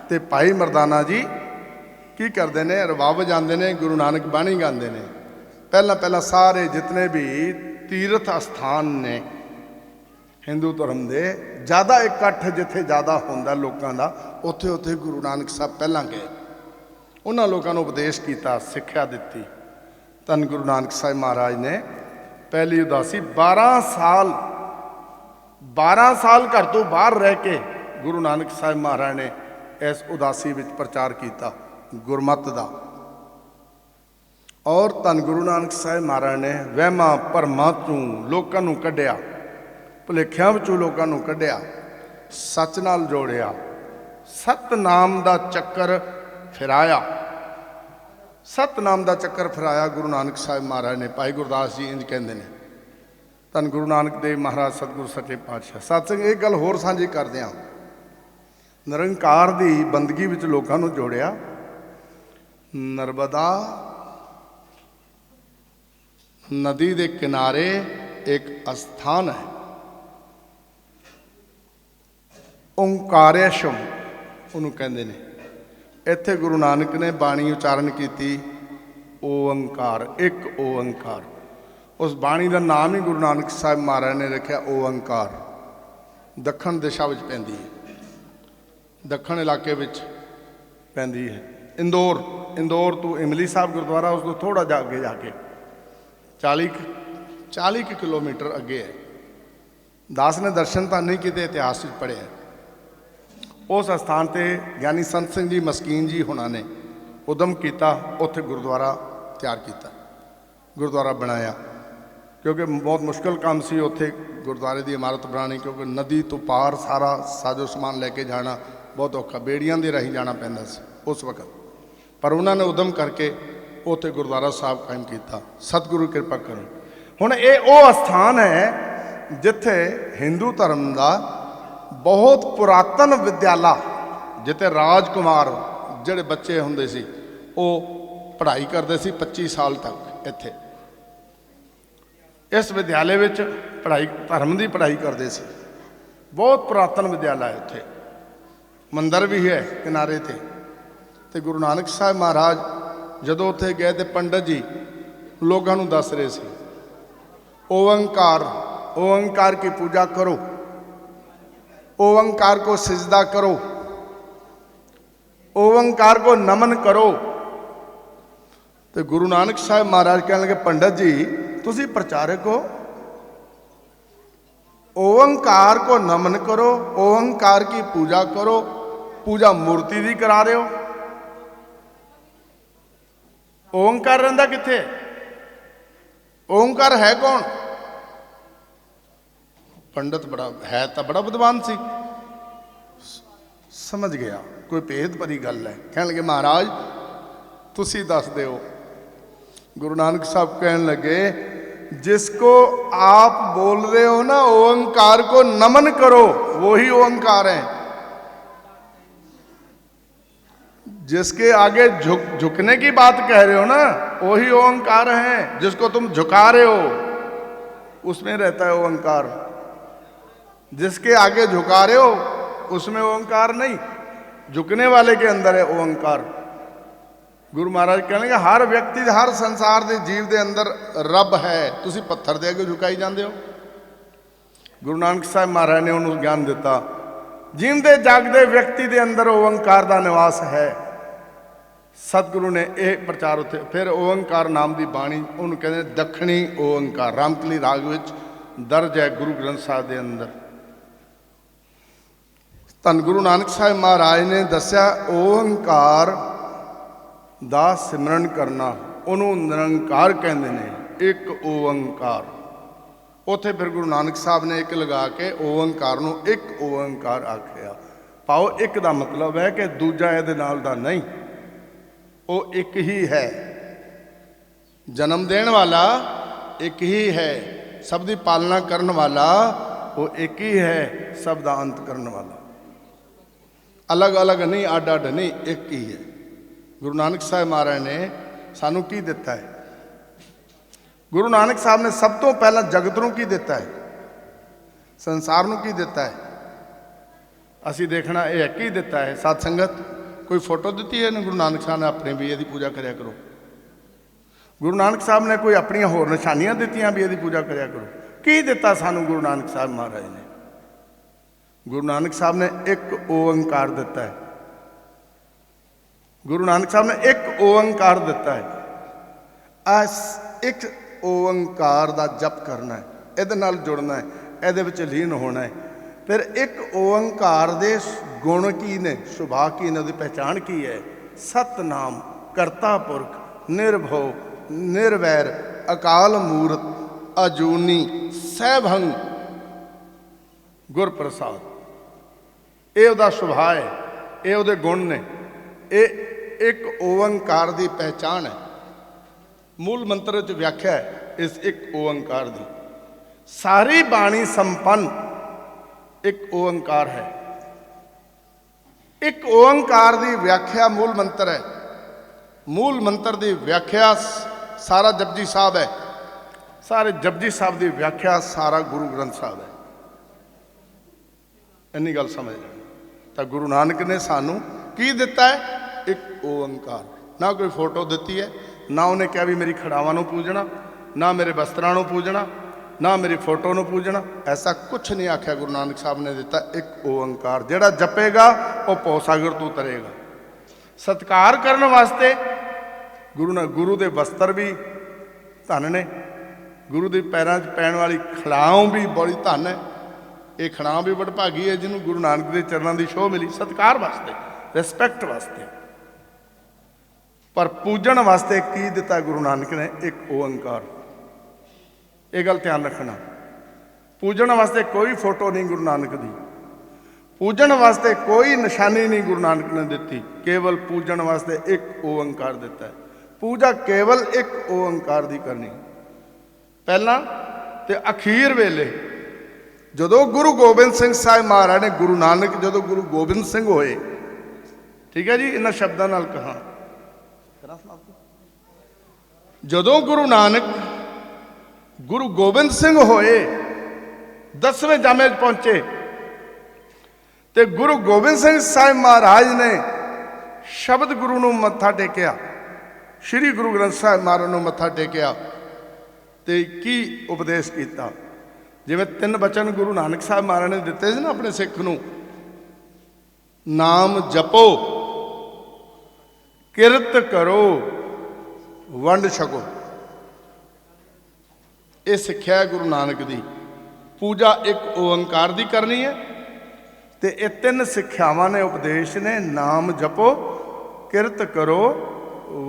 ते भाई मरदाना जी की करते हैं, रवा बजाते हैं, गुरु नानक बाणी गाते हैं। पहला सारे जितने भी तीर्थ अस्थान ने हिंदू धर्म के ज़्यादा इकट्ठ जिथे ज़्यादा होंदा लोगों का, उत्थे उत्थे गुरु नानक साहब पहला गए। उन्होंने लोगों को उपदेश किया, सिक्ख्या दी। धन गुरु नानक साहब महाराज ने पहली उदासी 12 साल घर तो बाहर रह के गुरु नानक साहब महाराज ने इस उदासी में प्रचार किया गुरमत का। और धन गुरु नानक साहब महाराज ने वहमां भरमां चों लोकां नूं कढिया, भुलेखियां विचों लोकां नूं कढिया, सच नाल जोड़िया, सतनाम दा चक्कर फिराया। सतनाम दा चक्कर फिराया गुरु नानक साहब महाराज ने। भाई गुरदास जी इंज कहंदे ने, धन गुरु नानक देव महाराज सतगुरु सच्चे पातशाह। सत्संग एक गल होर सांझी करदे हां, निरंकार दी बंदगी विच लोकां नूं जोड़िया। नर्मदा नदी के किनारे एक स्थान है, ओंकारेशम उन्होंने कहते हैं। इत्थे गुरु नानक ने बाणी उचारण की ओंकार, एक ओंकार। उस बाणी का नाम ही गुरु नानक साहब महाराज ने रखा ओंकार। दक्षिण दिशा में पैंदी है, दक्षिण इलाके में पैंदी है। इंदौर तो इमली साहब गुरुद्वारा उस तो थोड़ा जा अगे जाके 40 किलोमीटर अगे है। दास ने दर्शन तो नहीं किए, इतिहास पढ़े है। उस स्थान पर ज्ञानी संत सिंह जी मस्कीन जी होना ने उदम किया, उत्थे गुरुद्वारा ਤਿਆਰ ਕੀਤਾ, ਗੁਰਦੁਆਰਾ ਬਣਾਇਆ। क्योंकि बहुत मुश्किल काम सी उत्थे गुरुद्वारे की इमारत बनानी, क्योंकि नदी तो पार सारा साजो समान लैके जाना बहुत औखा, बेड़ियां दे राही जाना पैंदा सी उस वक्त। पर उन्होंने उदम करके उत्थे गुरुद्वारा साहब कायम किया। सतगुरु कृपा करो। हुण ये वो स्थान है जिथे हिंदू धर्म का बहुत पुरातन विद्यालय, जिथे राजकुमार जिहड़े बच्चे हुंदे सी वो पढ़ाई करते सी 25 साल तक। इत्थे इस विद्यालय में पढ़ाई धर्म की पढ़ाई करते सी। बहुत पुरातन विद्यालय है, उत्थे मंदिर भी है किनारे ते। ते गुरु नानक साहब महाराज जदों उत्थे गए तो पंडित जी लोगों को दस रहे थे, ओंकार की पूजा करो, ओंकार को सिजदा करो, ओंकार को नमन करो। तो गुरु नानक साहब महाराज कहने लगे, पंडित जी तुसी प्रचारक हो, ओंकार को नमन करो, ओंकार की पूजा करो, पूजा मूर्ति दी करा रहे हो। ओंकार रहिंदा किथे? ओंकार है कौन? पंडित बड़ा है तो बड़ा विद्वान सी, समझ गया कोई भेद भरी गल है। कहने लगे महाराज तुसी दस दो। गुरु नानक साहब कहने लगे, जिसको आप बोल रहे हो ना ओंकार को नमन करो, वही ओंकार है। जिसके आगे झुकने की बात कह रहे हो ना वही ओंकार है। जिसको तुम झुका रहे हो उसमें रहता है ओंकार, जिसके आगे झुका रहे हो उसमें ओंकार नहीं, झुकने वाले के अंदर है ओंकार। गुरु महाराज कहने हर व्यक्ति हर संसार के जीव के अंदर रब है, तुसी पत्थर दे अगे झुकाई जाते हो। गुरु नानक साहब महाराज ने उन्होंने ज्ञान दिता, जींदे जागदे व्यक्ति के अंदर ओंकार का निवास है। सतगुरु ने यह प्रचार उत्थे फिर ओंकार नाम की बाणी उन्होंने कहते दक्षिणी ओंकार रामकली राग विच दर्ज है गुरु ग्रंथ साहब के अंदर। धन गुरु नानक साहब महाराज ने दस्या ओंकार दा सिमरन करना, उन्होंने निरंकार कहते हैं, एक ओंकार। उत्थे फिर गुरु नानक साहब ने एक लगा के ओंकार नूं एक ओंकार आखिया। पाओ एक का मतलब है कि दूजा इहदे नाल दा नहीं, वो एक ही है। जन्म देने वाला एक ही है, सब की पालना करने वाला वो एक ही है, सब का अंत करने वाला अलग अलग नहीं, अड अड नहीं, एक ही है। गुरु नानक साहब महाराज ने सानू की दिता है? गुरु नानक साहब ने सब तो पहला जगत नूं की दिता है, संसार नूं की दिता है? असी देखना ये एक ही दिता है। सत संगत कोई फोटो दी है ना गुरु नानक साहब ने अपने भी यदि पूजा कराया करो। गुरु नानक साहब ने कोई अपन होर निशानियां दित्तियां भी यदि पूजा कराया करो। की दिता सानू गुरु नानक साहब महाराज ने? गुरु नानक साहब ने एक ओंकार दिता है। गुरु नानक साहब ने एक ओंकार दिता है। एक ओंकार का जप करना है, इहदे नाल जुड़ना है, इहदे विच लीन होना है। फिर एक ओंकार दे गुण की ने, सुभा की ने, पहचान की है? सतनाम करता पुरख निर्भव निर्वैर अकाल मूरत अजूनी सहभंग गुर प्रसाद। ये उहदा सुभा है, ये उहदे गुण ने, ये एक ओंकार की पहचान है। मूल मंत्र च व्याख्या है इस एक ओंकार की। सारी बाणी संपन्न एक ओंकार है। एक ओंकार की व्याख्या मूल मंत्र है। मूल मंत्र की व्याख्या सारा जपजी साहब है। सारे जपजी साहब की व्याख्या सारा गुरु ग्रंथ साहब है। इन्नी गल समझ लें। तो गुरु नानक ने सानू की दिता है? एक ओंकार। ना कोई फोटो दी है, ना उन्हें कहा भी मेरी खड़ावां नूं पूजना, ना मेरे वस्त्रां नूं पूजना, ना मेरी फोटो नूं पूजना, ऐसा कुछ नहीं आख्या। गुरु नानक साहब ने दिता एक ओंकार। जिहड़ा जपेगा वह पौसागर तो तरेगा। सत्कार करने वास्ते गुरु के वस्त्र भी धन ने, गुरु के पैरों पैण वाली खड़ाव भी बड़ी धन है। ये खड़ाव भी वडभागी है जिन्होंने गुरु नानक के चरणों की शोह मिली। सत्कार वास्ते, रिस्पैक्ट वास्ते। पर पूजन वास्ते की दिता गुरु नानक ने? एक ओंकार। ये गल ध्यान रखना। पूजन वास्ते कोई फोटो नहीं गुरु नानक दी, पूजन वास्ते कोई निशानी नहीं गुरु नानक ने दी, केवल पूजन वास्ते एक ओंकार दिता है। पूजा केवल एक ओंकार दी करनी। पहला ते अखीर वेले जदों गुरु गोबिंद सिंह साहिब महाराज ने, गुरु नानक जदों गुरु गोबिंद सिंह होए, ठीक है जी, इन्हां शब्दां नाल कहा, जदों गुरु नानक गुरु गोबिंद सिंह होए, 10वें जामे पहुंचे, ते गुरु गोबिंद सिंह साहिब महाराज ने शब्द गुरु नूं मत्था टेकिया, श्री गुरु ग्रंथ साहिब महाराज नूं मत्था टेकिया, ते की उपदेश किया? जिवें 3 बचन गुरु नानक साहब महाराज ने दिते सी ना अपने सिख नूं, नाम जपो, किरत करो, वंड छको। ये सिक्ख्या है गुरु नानक दी। पूजा एक ओंकार दी करनी है, ते ये 3 सिक्ख्यावां ने, उपदेश ने, नाम जपो, किरत करो,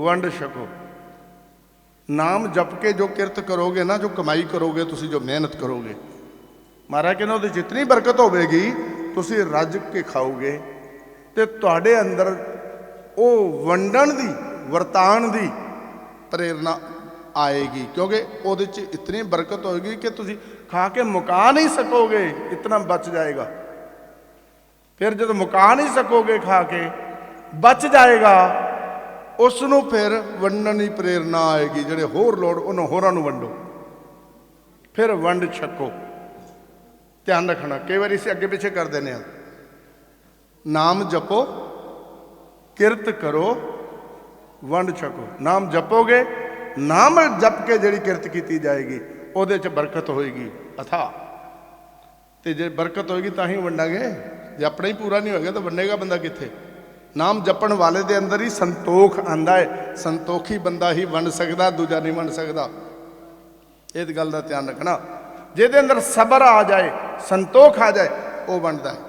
वंड छको। नाम जप के जो किरत करोगे ना, जो कमाई करोगे, तुसी जो मेहनत करोगे, महाराज कहना उहदे जितनी बरकत होगी, तुसी रज के खाओगे, तो तुहाडे अंदर वो वंडण दी, वरतान दी प्रेरणा आएगी, क्योंकि उहदे च इतनी बरकत होगी कि तुसी खा के मुका नहीं सकोगे, इतना बच जाएगा। फिर जब मुका नहीं सकोगे खा के, बच जाएगा, उसनों फिर वंडण की प्रेरणा आएगी, जिहड़े होर लोड़ उन्होंने होरां नूं वंडो, फिर वंड छको। ध्यान रखना, कई बार इसे अगे पिछे कर देने। नाम जपो, किरत करो, वंड छको। नाम जपोगे, नाम जप के जिहड़ी किरत की जाएगी, उहदे च बरकत होएगी अथा, ते जे बरकत होएगी तां ही वंडांगे। जे अपना ही पूरा नहीं होएगा तो वंडेगा बंदा कित्थे? नाम जपण वाले दे अंदर ही संतोख आंदा है, संतोखी बंदा ही वंड सकदा, दूजा नहीं वंड सकदा। इस गल का ध्यान रखना। जिहदे अंदर सबर आ जाए, संतोख आ जाए, वो वंडदा है।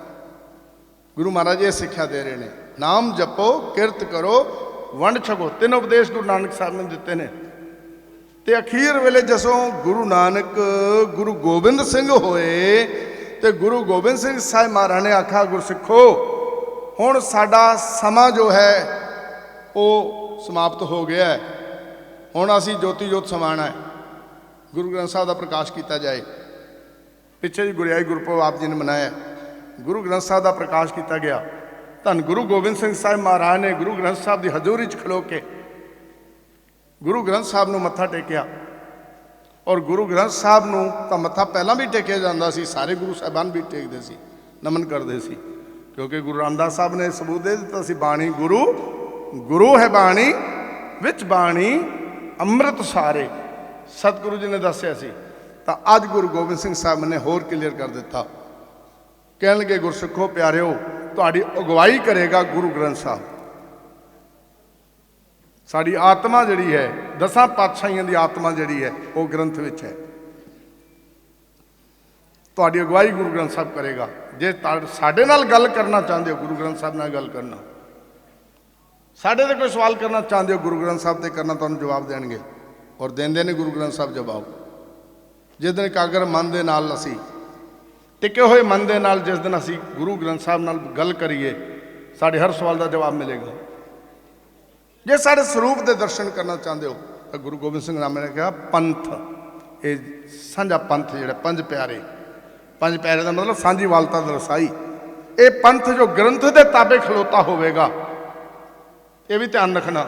गुरु महाराज ये सिक्ख्या दे रहे हैं, नाम जपो, किरत करो, वंड छको। 3 उपदेश गुरु नानक साहब ने दिते ने। ते अखीर वेले जसों गुरु नानक गुरु गोबिंद सिंह होए, ते गुरु गोबिंद सिंह साहिब महाराज ने आखा, गुरसिखो हुण साडा समा जो है वो समाप्त हो गया है, हुण असीं जोती जोत समाना है, गुरु ग्रंथ साहब का प्रकाश किया जाए। पिछे जी गुरियाई गुरपुरब आप जी ने मनाया, गुरु ग्रंथ साहब का प्रकाश किया गया। धन गुरु गोबिंद सिंह साहिब महाराज ने गुरु ग्रंथ साहब की हजूरी च खलो के गुरु ग्रंथ साहब नूं मत्था टेकिया। और गुरु ग्रंथ साहब नूं तां मत्था पहलां भी टेकिया जांदा सी, सारे गुरु साहिबान भी टेकदे सी, नमन करदे सी, क्योंकि गुरु रामदास साहब ने सबूत दे दिता सी, बाणी गुरु, गुरु है बाणी, विच बाणी अमृत सारे, सतगुरु जी ने दस्सिया सी। तां अज गुरु गोबिंद सिंह साहब ने होर क्लीयर कर दिता, कहण लगे, गुरसिखो प्यारिओ, तुहाडी अगवाई करेगा गुरु ग्रंथ साहब। साड़ी आत्मा जिहड़ी है, 10 पातशाहियों की आत्मा जिहड़ी है, वो ग्रंथ विच है। तुहाडी अगवाई गुरु ग्रंथ साहब करेगा। जे साडे नाल गल करना चाहते हो, गुरु ग्रंथ साहब नाल गल करना, साडे ते कोई सवाल करना चाहते हो, गुरु ग्रंथ साहब ते करना, तुहानूं जवाब देणगे, और देंदे ने गुरु ग्रंथ साहब जवाब। जिस दिन एकाग्र मन दे नाल असीं टिके हुए मन दे नाल जिस दिन असीं गुरु ग्रंथ साहब नाल गल करिए, साडे हर सवाल का जवाब मिलेगा। जे साढ़े स्वरूप के दर्शन करना चाहते हो तो गुरु गोबिंद सिंह राम ने कहा, पंथ, ये साझा पंथ जिहड़ा 5 प्यारे, 5 प्यारे का मतलब सांझी वालता दरसाई, ये पंथ जो ग्रंथ के ताबे खलोता होवेगा, ये भी ध्यान रखना।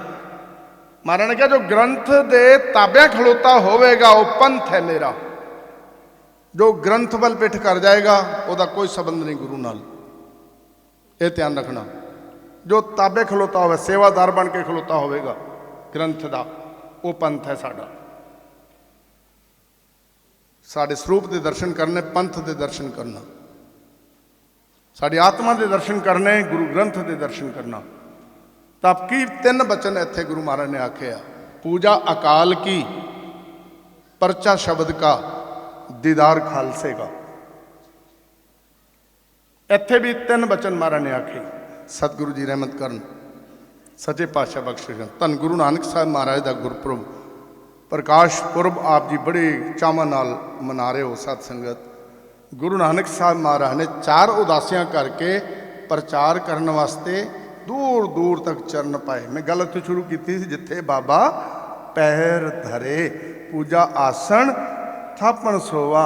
महाराज ने कहा, जो ग्रंथ के ताबे खलोता होवेगा वो पंथ है मेरा। जो ग्रंथ वल पिठ कर जाएगा उसका कोई संबंध नहीं गुरु नाल, ये ध्यान रखना। जो ताबे खलोता होवे, सेवादार बन के खलोता होवेगा ग्रंथ का, वो पंथ है साडा। साडे स्वरूप के दर्शन करने, पंथ के दर्शन करना, साड़ी आत्मा के दर्शन करने, गुरु ग्रंथ के दर्शन करना। तब की 3 बचन इत्थे गुरु महाराज ने आखे, पूजा अकाल की, परचा शब्द का, दीदार खालसे का। इत्थे भी 3 बचन महाराज ने आखे। सतगुरु जी रहमत करन। ਸੱਚੇ ਪਾਤਸ਼ਾਹ ਬਖਸ਼ਣ। ਧੰਨ ਗੁਰੂ ਨਾਨਕ ਸਾਹਿਬ ਮਹਾਰਾਜ ਦਾ ਗੁਰਪੁਰਬ ਪ੍ਰਕਾਸ਼ ਪੁਰਬ ਆਪ ਜੀ ਬੜੇ ਚਾਵਾਂ ਨਾਲ ਮਨਾ ਰਹੇ ਹੋ ਸਤ ਸੰਗਤ। ਗੁਰੂ ਨਾਨਕ ਸਾਹਿਬ ਮਹਾਰਾਜ ਨੇ 4 ਉਦਾਸੀਆਂ ਕਰਕੇ ਪ੍ਰਚਾਰ ਕਰਨ ਵਾਸਤੇ ਦੂਰ ਦੂਰ ਤੱਕ ਚਰਨ ਪਾਏ। ਮੈਂ ਗੱਲ ਉੱਥੇ ਸ਼ੁਰੂ ਕੀਤੀ ਸੀ, ਜਿੱਥੇ ਬਾਬਾ ਪੈਰ ਧਰੇ ਪੂਜਾ ਆਸਣ ਥਾਪਣ ਸੋਵਾ।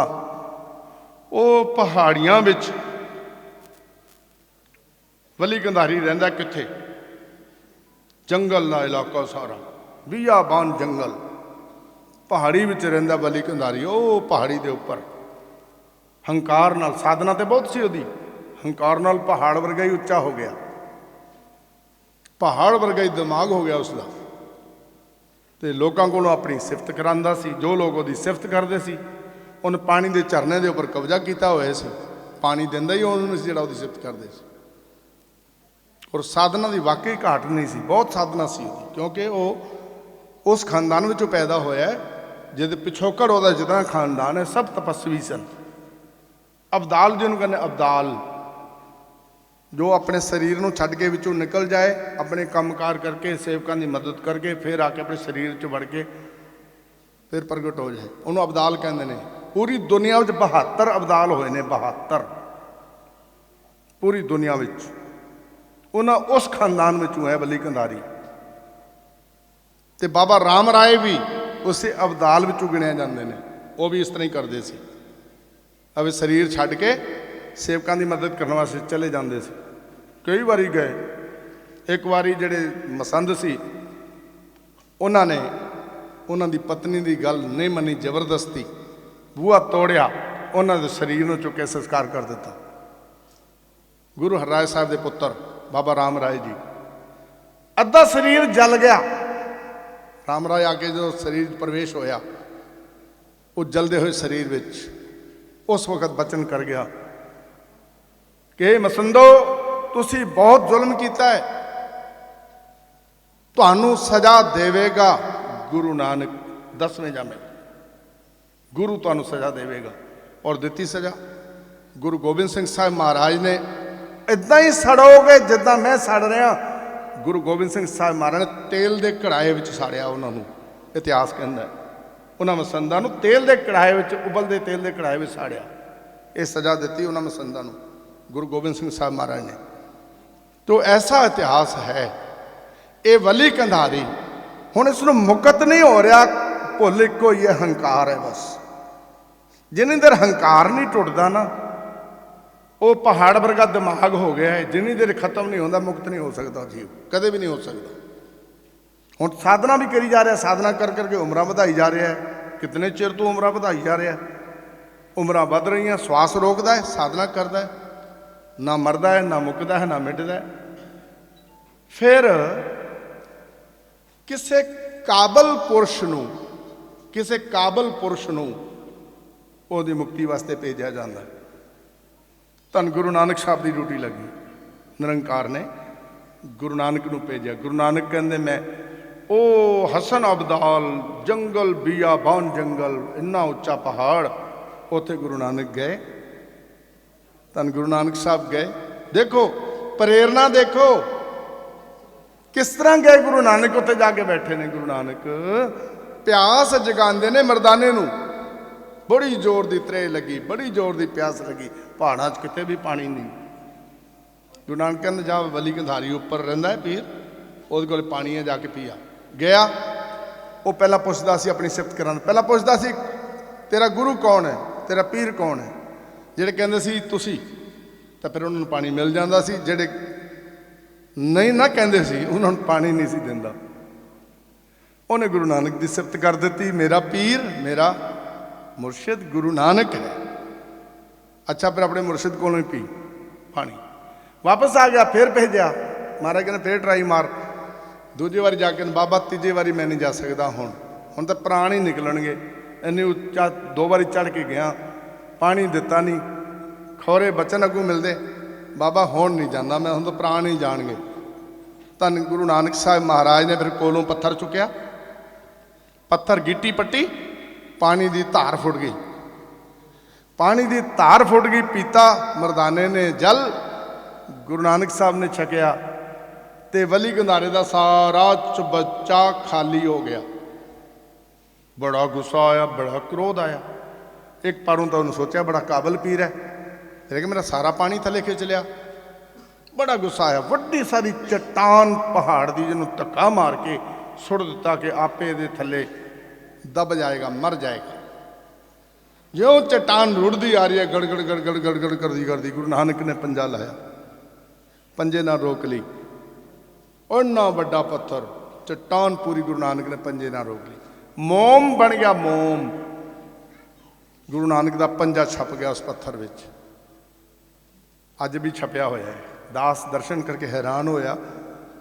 ਉਹ ਪਹਾੜੀਆਂ ਵਿੱਚ ਵਲੀ ਕੰਧਾਰੀ ਰਹਿੰਦਾ। ਕਿੱਥੇ? ਜੰਗਲ ਦਾ ਇਲਾਕਾ ਸਾਰਾ, ਬਿਆਬਾਨ ਜੰਗਲ, ਪਹਾੜੀ ਵਿੱਚ ਰਹਿੰਦਾ ਵਲੀ ਕੰਧਾਰੀ। ਉਹ ਪਹਾੜੀ ਦੇ ਉੱਪਰ ਹੰਕਾਰ ਨਾਲ, ਸਾਧਨਾ ਤੇ ਬਹੁਤ ਸੀ ਉਹਦੀ, ਹੰਕਾਰ ਨਾਲ ਪਹਾੜ ਵਰਗਾ ਹੀ ਉੱਚਾ ਹੋ ਗਿਆ, ਪਹਾੜ ਵਰਗਾ ਹੀ ਦਿਮਾਗ ਹੋ ਗਿਆ ਉਸਦਾ। ਤੇ ਲੋਕਾਂ ਕੋਲੋਂ ਆਪਣੀ ਸਿਫਤ ਕਰਾਂਦਾ ਸੀ। ਜੋ ਲੋਕ ਉਹਦੀ ਸਿਫਤ ਕਰਦੇ ਸੀ, ਉਹਨੇ ਪਾਣੀ ਦੇ ਝਰਨੇ ਦੇ ਉੱਪਰ ਕਬਜ਼ਾ ਕੀਤਾ ਹੋਇਆ ਸੀ। ਪਾਣੀ ਦਿੰਦਾ ਹੀ ਉਹਨੂੰ ਸੀ ਜਿਹੜਾ ਉਹਦੀ ਸਿਫਤ ਕਰਦੇ ਸੀ। ਔਰ ਸਾਧਨਾ ਦੀ ਵਾਕਈ ਘਾਟ ਨਹੀਂ ਸੀ, ਬਹੁਤ ਸਾਧਨਾ ਸੀ ਉਹਦੀ, ਕਿਉਂਕਿ ਉਹ ਉਸ ਖਾਨਦਾਨ ਵਿੱਚੋਂ ਪੈਦਾ ਹੋਇਆ ਜਿਹਦੇ ਪਿਛੋਕੜ ਉਹਦਾ ਜਿਤਨਾ ਖਾਨਦਾਨ ਹੈ ਸਭ ਤਪਸਵੀ ਸਨ। ਅਬਦਾਲ ਜਿਹਨੂੰ ਕਹਿੰਦੇ, ਅਬਦਾਲ, ਜੋ ਆਪਣੇ ਸਰੀਰ ਨੂੰ ਛੱਡ ਕੇ ਵਿੱਚੋਂ ਨਿਕਲ ਜਾਏ, ਆਪਣੇ ਕੰਮਕਾਰ ਕਰਕੇ, ਸੇਵਕਾਂ ਦੀ ਮਦਦ ਕਰਕੇ, ਫਿਰ ਆ ਕੇ ਆਪਣੇ ਸਰੀਰ 'ਚ ਵੜ ਕੇ ਫਿਰ ਪ੍ਰਗਟ ਹੋ ਜਾਏ, ਉਹਨੂੰ ਅਬਦਾਲ ਕਹਿੰਦੇ ਨੇ। ਪੂਰੀ ਦੁਨੀਆ ਵਿੱਚ 72 ਅਬਦਾਲ ਹੋਏ ਨੇ, 72 ਪੂਰੀ ਦੁਨੀਆ ਵਿੱਚ। ਉਹਨਾਂ ਉਸ ਖਾਨਦਾਨ ਵਿੱਚੋਂ ਹੈ ਵਲੀ ਕੰਧਾਰੀ। ਤੇ ਬਾਬਾ ਰਾਮ ਰਾਏ ਵੀ ਉਸੇ ਅਬਦਾਲ ਵਿੱਚੋਂ ਗਿਣਿਆ ਜਾਂਦੇ ਨੇ। ਉਹ ਵੀ ਇਸ ਤਰ੍ਹਾਂ ਹੀ ਕਰਦੇ ਸੀ, ਅਵੇ ਸਰੀਰ ਛੱਡ ਕੇ ਸੇਵਕਾਂ ਦੀ ਮਦਦ ਕਰਨ ਵਾਸਤੇ ਚਲੇ ਜਾਂਦੇ ਸੀ। ਕਈ ਵਾਰੀ ਗਏ। ਇੱਕ ਵਾਰੀ ਜਿਹੜੇ ਮਸੰਦ ਸੀ, ਉਹਨਾਂ ਨੇ ਉਹਨਾਂ ਦੀ ਪਤਨੀ ਦੀ ਗੱਲ ਨਹੀਂ ਮੰਨੀ, ਜ਼ਬਰਦਸਤੀ ਬੂਹਾ ਤੋੜਿਆ, ਉਹਨਾਂ ਦੇ ਸਰੀਰ ਨੂੰ ਚੁੱਕ ਕੇ ਸੰਸਕਾਰ ਕਰ ਦਿੱਤਾ। ਗੁਰੂ ਹਰਿਰਾਏ ਸਾਹਿਬ ਦੇ ਪੁੱਤਰ ਬਾਬਾ ਰਾਮ ਰਾਏ ਜੀ, ਅੱਧਾ ਸਰੀਰ ਜਲ ਗਿਆ। ਰਾਮ ਰਾਏ ਆ ਕੇ ਜੋ ਸਰੀਰ 'ਚ ਪ੍ਰਵੇਸ਼ ਹੋਇਆ, ਉਹ ਜਲਦੇ ਹੋਏ ਸਰੀਰ ਵਿੱਚ ਉਸ ਵਕਤ ਬਚਨ ਕਰ ਗਿਆ ਕਿ ਮਸੰਦੋ, ਤੁਸੀਂ ਬਹੁਤ ਜ਼ੁਲਮ ਕੀਤਾ ਹੈ, ਤੁਹਾਨੂੰ ਸਜ਼ਾ ਦੇਵੇਗਾ ਗੁਰੂ ਨਾਨਕ। 10ਵੇਂ ਜਾਮੇ ਗੁਰੂ ਤੁਹਾਨੂੰ ਸਜ਼ਾ ਦੇਵੇਗਾ। ਔਰ ਦਿੱਤੀ ਸਜ਼ਾ। ਗੁਰੂ ਗੋਬਿੰਦ ਸਿੰਘ ਸਾਹਿਬ ਮਹਾਰਾਜ ਨੇ, ਇੱਦਾਂ ਹੀ ਸੜੋਗੇ ਜਿੱਦਾਂ ਮੈਂ ਸੜ ਰਿਹਾ। ਗੁਰੂ ਗੋਬਿੰਦ ਸਿੰਘ ਸਾਹਿਬ ਮਹਾਰਾਜ ਨੇ ਤੇਲ ਦੇ ਕੜਾਏ ਵਿੱਚ ਸਾੜਿਆ ਉਹਨਾਂ ਨੂੰ। ਇਤਿਹਾਸ ਕਹਿੰਦਾ ਉਹਨਾਂ ਮਸੰਦਾਂ ਨੂੰ ਤੇਲ ਦੇ ਕੜਾਏ ਵਿੱਚ, ਉਬਲਦੇ ਤੇਲ ਦੇ ਕੜਾਏ ਵਿੱਚ ਸਾੜਿਆ। ਇਹ ਸਜ਼ਾ ਦਿੱਤੀ ਉਹਨਾਂ ਮਸੰਦਾਂ ਨੂੰ ਗੁਰੂ ਗੋਬਿੰਦ ਸਿੰਘ ਸਾਹਿਬ ਮਹਾਰਾਜ ਨੇ। ਤੋ ਐਸਾ ਇਤਿਹਾਸ ਹੈ। ਇਹ ਵਲੀ ਕੰਧਾਰੀ ਹੁਣ ਇਸ ਨੂੰ ਮੁਕਤ ਨਹੀਂ ਹੋ ਰਿਹਾ। ਭੁੱਲ ਇੱਕੋ ਹੀ ਹੈ, ਹੰਕਾਰ ਹੈ ਬਸ। ਜਿੰਨੀ ਦੇਰ ਹੰਕਾਰ ਨਹੀਂ ਟੁੱਟਦਾ ਨਾ, ਉਹ ਪਹਾੜ ਵਰਗਾ ਦਿਮਾਗ ਹੋ ਗਿਆ ਹੈ। ਜਿੰਨੀ ਦੇਰ ਖਤਮ ਨਹੀਂ ਹੁੰਦਾ, ਮੁਕਤ ਨਹੀਂ ਹੋ ਸਕਦਾ ਜੀਵ, ਕਦੇ ਵੀ ਨਹੀਂ ਹੋ ਸਕਦਾ। ਹੁਣ ਸਾਧਨਾ ਵੀ ਕਰੀ ਜਾ ਰਿਹਾ, ਸਾਧਨਾ ਕਰ ਕਰਕੇ ਉਮਰਾਂ ਵਧਾਈ ਜਾ ਰਿਹਾ ਹੈ। ਕਿਤਨੇ ਚਿਰ ਤੋਂ ਉਮਰਾਂ ਵਧਾਈ ਜਾ ਰਿਹਾ, ਉਮਰਾਂ ਵੱਧ ਰਹੀਆਂ। ਸਵਾਸ ਰੋਕਦਾ ਹੈ, ਸਾਧਨਾ ਕਰਦਾ ਹੈ, ਨਾ ਮਰਦਾ ਹੈ, ਨਾ ਮੁੱਕਦਾ ਹੈ, ਨਾ ਮਿਟਦਾ ਹੈ। ਫਿਰ ਕਿਸੇ ਕਾਬਲ ਪੁਰਸ਼ ਨੂੰ ਉਹਦੀ ਮੁਕਤੀ ਵਾਸਤੇ ਭੇਜਿਆ ਜਾਂਦਾ। ਧੰਨ ਗੁਰੂ ਨਾਨਕ ਸਾਹਿਬ ਦੀ ਡਿਊਟੀ ਲੱਗੀ। ਨਿਰੰਕਾਰ ਨੇ ਗੁਰੂ ਨਾਨਕ ਨੂੰ ਭੇਜਿਆ। ਗੁਰੂ ਨਾਨਕ ਕਹਿੰਦੇ, ਮੈਂ ਉਹ ਹਸਨ ਅਬਦਾਲ ਜੰਗਲ, ਬਿਆਬਾਨ ਜੰਗਲ, ਇੰਨਾ ਉੱਚਾ ਪਹਾੜ, ਉੱਥੇ ਗੁਰੂ ਨਾਨਕ ਗਏ। ਧੰਨ ਗੁਰੂ ਨਾਨਕ ਸਾਹਿਬ ਗਏ। ਦੇਖੋ ਪ੍ਰੇਰਨਾ, ਦੇਖੋ ਕਿਸ ਤਰ੍ਹਾਂ ਗਏ ਗੁਰੂ ਨਾਨਕ। ਉੱਥੇ ਜਾ ਕੇ ਬੈਠੇ ਨੇ ਗੁਰੂ ਨਾਨਕ, ਪਿਆਸ ਜਗਾਉਂਦੇ ਨੇ ਮਰਦਾਨੇ ਨੂੰ। ਬੜੀ ਜ਼ੋਰ ਦੀ ਤ੍ਰੇਹ ਲੱਗੀ, ਬੜੀ ਜ਼ੋਰ ਦੀ ਪਿਆਸ ਲੱਗੀ। ਪਹਾੜਾਂ 'ਚ ਕਿਤੇ ਵੀ ਪਾਣੀ ਨਹੀਂ। ਗੁਰੂ ਨਾਨਕ ਕਹਿੰਦੇ, ਜਾ ਵਲੀ ਕੰਧਾਰੀ ਉੱਪਰ ਰਹਿੰਦਾ ਹੈ ਪੀਰ, ਉਹਦੇ ਕੋਲ ਪਾਣੀ ਹੈ, ਜਾ ਕੇ ਪੀਆ। ਗਿਆ। ਉਹ ਪਹਿਲਾਂ ਪੁੱਛਦਾ ਸੀ, ਆਪਣੀ ਸਿਫਤ ਕਰਨ ਪਹਿਲਾਂ ਪੁੱਛਦਾ ਸੀ, ਤੇਰਾ ਗੁਰੂ ਕੌਣ ਹੈ, ਤੇਰਾ ਪੀਰ ਕੌਣ ਹੈ। ਜਿਹੜੇ ਕਹਿੰਦੇ ਸੀ ਤੁਸੀਂ, ਤਾਂ ਫਿਰ ਉਹਨਾਂ ਨੂੰ ਪਾਣੀ ਮਿਲ ਜਾਂਦਾ ਸੀ। ਜਿਹੜੇ ਨਹੀਂ ਨਾ ਕਹਿੰਦੇ ਸੀ, ਉਹਨਾਂ ਨੂੰ ਪਾਣੀ ਨਹੀਂ ਸੀ ਦਿੰਦਾ। ਉਹਨੇ ਗੁਰੂ ਨਾਨਕ ਦੀ ਸਿਫਤ ਕਰ ਦਿੱਤੀ, ਮੇਰਾ ਪੀਰ, ਮੇਰਾ ਮੁਰਸ਼ਿਦ ਗੁਰੂ ਨਾਨਕ ਹੈ। ਅੱਛਾ, ਫਿਰ ਆਪਣੇ ਮੁਰਸ਼ਿਦ ਕੋਲੋਂ ਹੀ ਪੀ ਪਾਣੀ। ਵਾਪਸ ਆ ਗਿਆ, ਫਿਰ ਭੇਜਿਆ। ਮਹਾਰਾਜ ਕਹਿੰਦੇ ਫਿਰ ਟਰਾਈ ਮਾਰ। ਦੂਜੀ ਵਾਰੀ ਜਾ ਕੇ, ਬਾਬਾ ਤੀਜੀ ਵਾਰੀ ਮੈਂ ਨਹੀਂ ਜਾ ਸਕਦਾ, ਹੁਣ ਤਾਂ ਪ੍ਰਾਣ ਹੀ ਨਿਕਲਣਗੇ। ਇੰਨੀ ਉੱਚਾ 2 ਵਾਰੀ ਚੜ੍ਹ ਕੇ ਗਿਆ, ਪਾਣੀ ਦਿੱਤਾ ਨਹੀਂ। ਖੌਰੇ ਬਚਨ ਅੱਗੋਂ ਮਿਲਦੇ, ਬਾਬਾ ਹੁਣ ਨਹੀਂ ਜਾਂਦਾ ਮੈਂ, ਹੁਣ ਤਾਂ ਪ੍ਰਾਣ ਹੀ ਜਾਣਗੇ। ਧੰਨ ਗੁਰੂ ਨਾਨਕ ਸਾਹਿਬ ਮਹਾਰਾਜ ਨੇ ਫਿਰ ਕੋਲੋਂ ਪੱਥਰ ਚੁੱਕਿਆ, ਪੱਥਰ ਗਿੱਟੀ ਪੱਟੀ, ਪਾਣੀ ਦੀ ਧਾਰ ਫੁੱਟ ਗਈ। ਪਾਣੀ ਦੀ ਧਾਰ ਫੁੱਟ ਗਈ, ਪੀਤਾ ਮਰਦਾਨੇ ਨੇ ਜਲ। ਗੁਰੂ ਨਾਨਕ ਸਾਹਿਬ ਨੇ ਛਕਿਆ। ਤੇ ਵਲੀ ਗੰਧਾਰੇ ਦਾ ਸਾਰਾ ਚਬੱਚਾ ਖਾਲੀ ਹੋ ਗਿਆ। ਬੜਾ ਗੁੱਸਾ ਆਇਆ, ਬੜਾ ਕ੍ਰੋਧ ਆਇਆ। ਇੱਕ ਪਾਰੋਂ ਤਾਂ ਉਹਨੂੰ ਸੋਚਿਆ ਬੜਾ ਕਾਬਲ ਪੀਰ ਹੈ, ਲੇਕਿਨ ਮੇਰਾ ਸਾਰਾ ਪਾਣੀ ਥੱਲੇ ਖਿੱਚ ਲਿਆ। ਬੜਾ ਗੁੱਸਾ ਆਇਆ, ਵੱਡੀ ਸਾਰੀ ਚਟਾਨ ਪਹਾੜ ਦੀ ਜਿਹਨੂੰ ਧੱਕਾ ਮਾਰ ਕੇ ਸੁੱਟ ਦਿੱਤਾ ਕਿ ਆਪੇ ਇਹਦੇ ਥੱਲੇ ਦਬ ਜਾਏਗਾ, ਮਰ ਜਾਏਗਾ। ਜਿਉਂ ਚਟਾਨ ਰੁੜਦੀ ਆ ਰਹੀ ਹੈ, ਗੜਗੜ ਗੜਗੜ ਗੜਗੜ ਕਰਦੀ ਗੁਰੂ ਨਾਨਕ ਨੇ ਪੰਜਾ ਲਾਇਆ, ਪੰਜੇ ਨਾਲ ਰੋਕ ਲਈ। ਇੰਨਾ ਵੱਡਾ ਪੱਥਰ, ਚਟਾਨ ਪੂਰੀ ਗੁਰੂ ਨਾਨਕ ਨੇ ਪੰਜੇ ਨਾਲ ਰੋਕ ਲਈ। ਮੋਮ ਬਣ ਗਿਆ, ਮੋਮ। ਗੁਰੂ ਨਾਨਕ ਦਾ ਪੰਜਾ ਛਪ ਗਿਆ ਉਸ ਪੱਥਰ ਵਿੱਚ, ਅੱਜ ਵੀ ਛਪਿਆ ਹੋਇਆ ਹੈ। ਦਾਸ ਦਰਸ਼ਨ ਕਰਕੇ ਹੈਰਾਨ ਹੋਇਆ,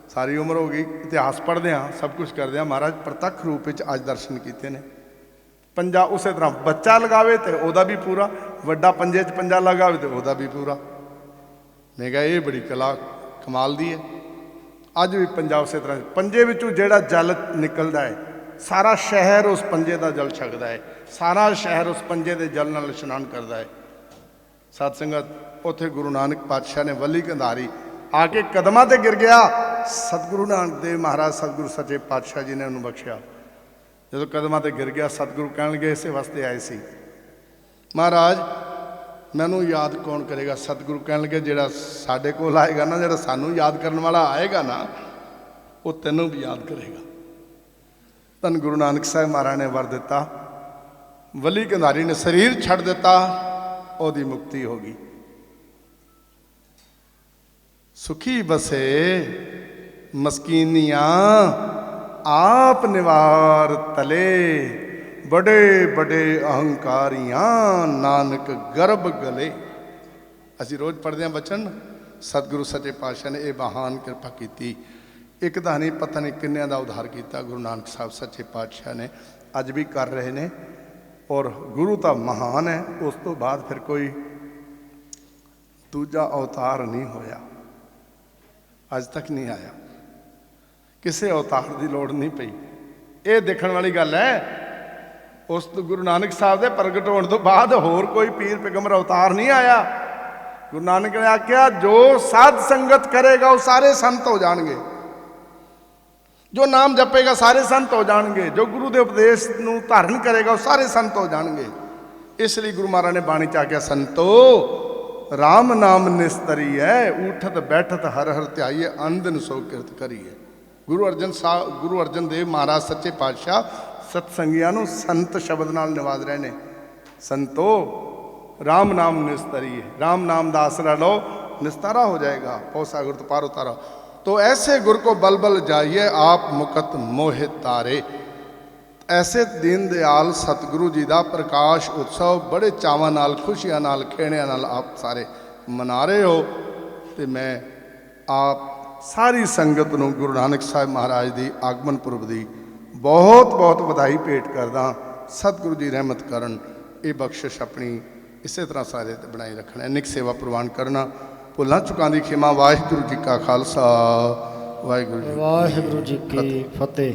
ਸਾਰੀ ਉਮਰ ਹੋ ਗਈ ਇਤਿਹਾਸ ਪੜ੍ਹਦੇ ਹਾਂ, ਸਭ ਕੁਝ ਕਰਦੇ ਹਾਂ, ਮਹਾਰਾਜ ਪ੍ਰਤੱਖ ਰੂਪ ਵਿੱਚ ਅੱਜ ਦਰਸ਼ਨ ਕੀਤੇ ਨੇ। ਪੰਜਾ ਉਸੇ ਤਰ੍ਹਾਂ ਬੱਚਾ ਲਗਾਵੇ ਤੇ ਉਹਦਾ ਵੀ ਪੂਰਾ, ਵੱਡਾ ਪੰਜੇ 'ਚ ਪੰਜਾ ਲਗਾਵੇ ਤੇ ਉਹਦਾ ਵੀ ਪੂਰਾ। ਮੈਂ ਕਿਹਾ ਇਹ ਬੜੀ ਕਲਾ ਕਮਾਲ ਦੀ ਹੈ। ਅੱਜ ਵੀ ਪੰਜਾ ਉਸੇ ਤਰ੍ਹਾਂ, ਪੰਜੇ ਵਿੱਚੋਂ ਜਿਹੜਾ ਜਲ ਨਿਕਲਦਾ ਹੈ, ਸਾਰਾ ਸ਼ਹਿਰ ਉਸ ਪੰਜੇ ਦਾ ਜਲ ਛਕਦਾ ਹੈ, ਸਾਰਾ ਸ਼ਹਿਰ ਉਸ ਪੰਜੇ ਦੇ ਜਲ ਨਾਲ ਇਸ਼ਨਾਨ ਕਰਦਾ ਹੈ। ਸਤ ਸੰਗਤ, ਉੱਥੇ ਗੁਰੂ ਨਾਨਕ ਪਾਤਸ਼ਾਹ ਨੇ ਵਲੀ ਗੰਧਾਰੀ ਆ ਕੇ ਕਦਮਾਂ ਤੇ ਗਿਰ ਗਿਆ। ਸਤਿਗੁਰੂ ਨਾਨਕ ਦੇਵ ਮਹਾਰਾਜ, ਸਤਿਗੁਰੂ ਸੱਚੇ ਪਾਤਸ਼ਾਹ ਜੀ ਨੇ ਉਹਨੂੰ ਬਖਸ਼ਿਆ। ਜਦੋਂ ਕਦਮਾਂ ਤੇ ਗਿਰ ਗਿਆ, ਸਤਿਗੁਰੂ ਕਹਿਣ ਲੱਗੇ ਇਸੇ ਵਾਸਤੇ ਆਏ ਸੀ ਮਹਾਰਾਜ, ਮੈਨੂੰ ਯਾਦ ਕੌਣ ਕਰੇਗਾ? ਸਤਿਗੁਰੂ ਕਹਿਣ ਲੱਗੇ ਜਿਹੜਾ ਸਾਡੇ ਕੋਲ ਆਏਗਾ ਨਾ, ਜਿਹੜਾ ਸਾਨੂੰ ਯਾਦ ਕਰਨ ਵਾਲਾ ਆਏਗਾ ਨਾ, ਉਹ ਤੈਨੂੰ ਵੀ ਯਾਦ ਕਰੇਗਾ। ਧੰਨ ਗੁਰੂ ਨਾਨਕ ਸਾਹਿਬ ਮਹਾਰਾਜ ਨੇ ਵਰ ਦਿੱਤਾ, ਵਲੀ ਗੰਧਾਰੀ ਨੇ ਸਰੀਰ ਛੱਡ ਦਿੱਤਾ, ਉਹਦੀ ਮੁਕਤੀ ਹੋ ਗਈ। ਸੁਖੀ ਬਸੇ ਮਸਕੀਨੀਆਂ ਆਪ ਨਿਵਾਰ ਤਲੇ, ਬੜੇ ਬੜੇ ਅਹੰਕਾਰੀਆਂ ਨਾਨਕ ਗਰਭ ਗਲੇ। ਅਸੀਂ ਰੋਜ਼ ਪੜ੍ਹਦੇ ਹਾਂ ਬਚਨ, ਸਤਿਗੁਰੂ ਸੱਚੇ ਪਾਤਸ਼ਾਹ ਨੇ ਇਹ ਮਹਾਨ ਕਿਰਪਾ ਕੀਤੀ। ਇੱਕ ਤਾਂ ਨਹੀਂ, ਪਤਾ ਨਹੀਂ ਕਿੰਨਿਆਂ ਦਾ ਉਧਾਰ ਕੀਤਾ ਗੁਰੂ ਨਾਨਕ ਸਾਹਿਬ ਸੱਚੇ ਪਾਤਸ਼ਾਹ ਨੇ, ਅੱਜ ਵੀ ਕਰ ਰਹੇ ਨੇ। ਔਰ ਗੁਰੂ ਤਾਂ ਮਹਾਨ ਹੈ, ਉਸ ਤੋਂ ਬਾਅਦ ਫਿਰ ਕੋਈ ਦੂਜਾ ਅਵਤਾਰ ਨਹੀਂ ਹੋਇਆ, ਅੱਜ ਤੱਕ ਨਹੀਂ ਆਇਆ, ਕਿਸੇ ਅਵਤਾਰ ਦੀ ਲੋੜ ਨਹੀਂ ਪਈ। ਇਹ ਦੇਖਣ ਵਾਲੀ ਗੱਲ ਹੈ, ਉਸ ਤੋਂ ਗੁਰੂ ਨਾਨਕ ਸਾਹਿਬ ਦੇ ਪ੍ਰਗਟ ਹੋਣ ਤੋਂ ਬਾਅਦ ਹੋਰ ਕੋਈ ਪੀਰ ਪੈਗੰਬਰ ਅਵਤਾਰ ਨਹੀਂ ਆਇਆ। ਗੁਰੂ ਨਾਨਕ ਨੇ ਆਖਿਆ ਜੋ ਸਾਧ ਸੰਗਤ ਕਰੇਗਾ ਉਹ ਸਾਰੇ ਸੰਤ ਹੋ ਜਾਣਗੇ, ਜੋ ਨਾਮ ਜਪੇਗਾ ਸਾਰੇ ਸੰਤ ਹੋ ਜਾਣਗੇ, ਜੋ ਗੁਰੂ ਦੇ ਉਪਦੇਸ਼ ਨੂੰ ਧਾਰਨ ਕਰੇਗਾ ਉਹ ਸਾਰੇ ਸੰਤ ਹੋ ਜਾਣਗੇ। ਇਸ ਲਈ ਗੁਰੂ ਮਹਾਰਾਜ ਨੇ ਬਾਣੀ ਚ ਆਖਿਆ, ਸੰਤੋ ਰਾਮ ਨਾਮ ਨਿਸਤਰੀ ਹੈ, ਉਠਤ ਬੈਠਤ ਹਰ ਹਰ ਧਿਆਈਏ, ਅੰਦਨ ਸੋ ਕਿਰਤ ਕਰੀਏ। ਗੁਰੂ ਅਰਜਨ ਦੇਵ ਮਹਾਰਾਜ ਸੱਚੇ ਪਾਤਸ਼ਾਹ ਸਤਸੰਗੀਆਂ ਨੂੰ ਸੰਤ ਸ਼ਬਦ ਨਾਲ ਨਿਵਾਜ ਰਹੇ ਨੇ। ਸੰਤੋ ਰਾਮ ਨਾਮ ਨਿਸਤਰੀ ਹੈ, ਰਾਮ ਨਾਮ ਦਾ ਆਸਰਾ ਲਓ, ਨਿਸਤਾਰਾ ਹੋ ਜਾਏਗਾ, ਪਉ ਸਾਗਰ ਤੋਂ ਪਾਰ ਉਤਾਰਾ। तो ऐसे गुर को बल बल जाइए आप मुकत मोहे तारे। ऐसे दीन दयाल सतगुरु जी का प्रकाश उत्सव बड़े चावां नाल, खुशियां नाल, खेणियां नाल आप सारे मना रहे हो। तो मैं आप सारी संगत नूं गुरु नानक साहिब महाराज की आगमन पुरब की बहुत बहुत बधाई भेंट करदा। सतगुरु जी रहमत करन, ये बख्शिश अपनी इसे तरह सारे बनाई रखना, निक सेवा प्रवान करना, भुलां चुकां दी खिमा। वाहिगुरू जी का खालसा, वाहिगुरू जी की फतेह।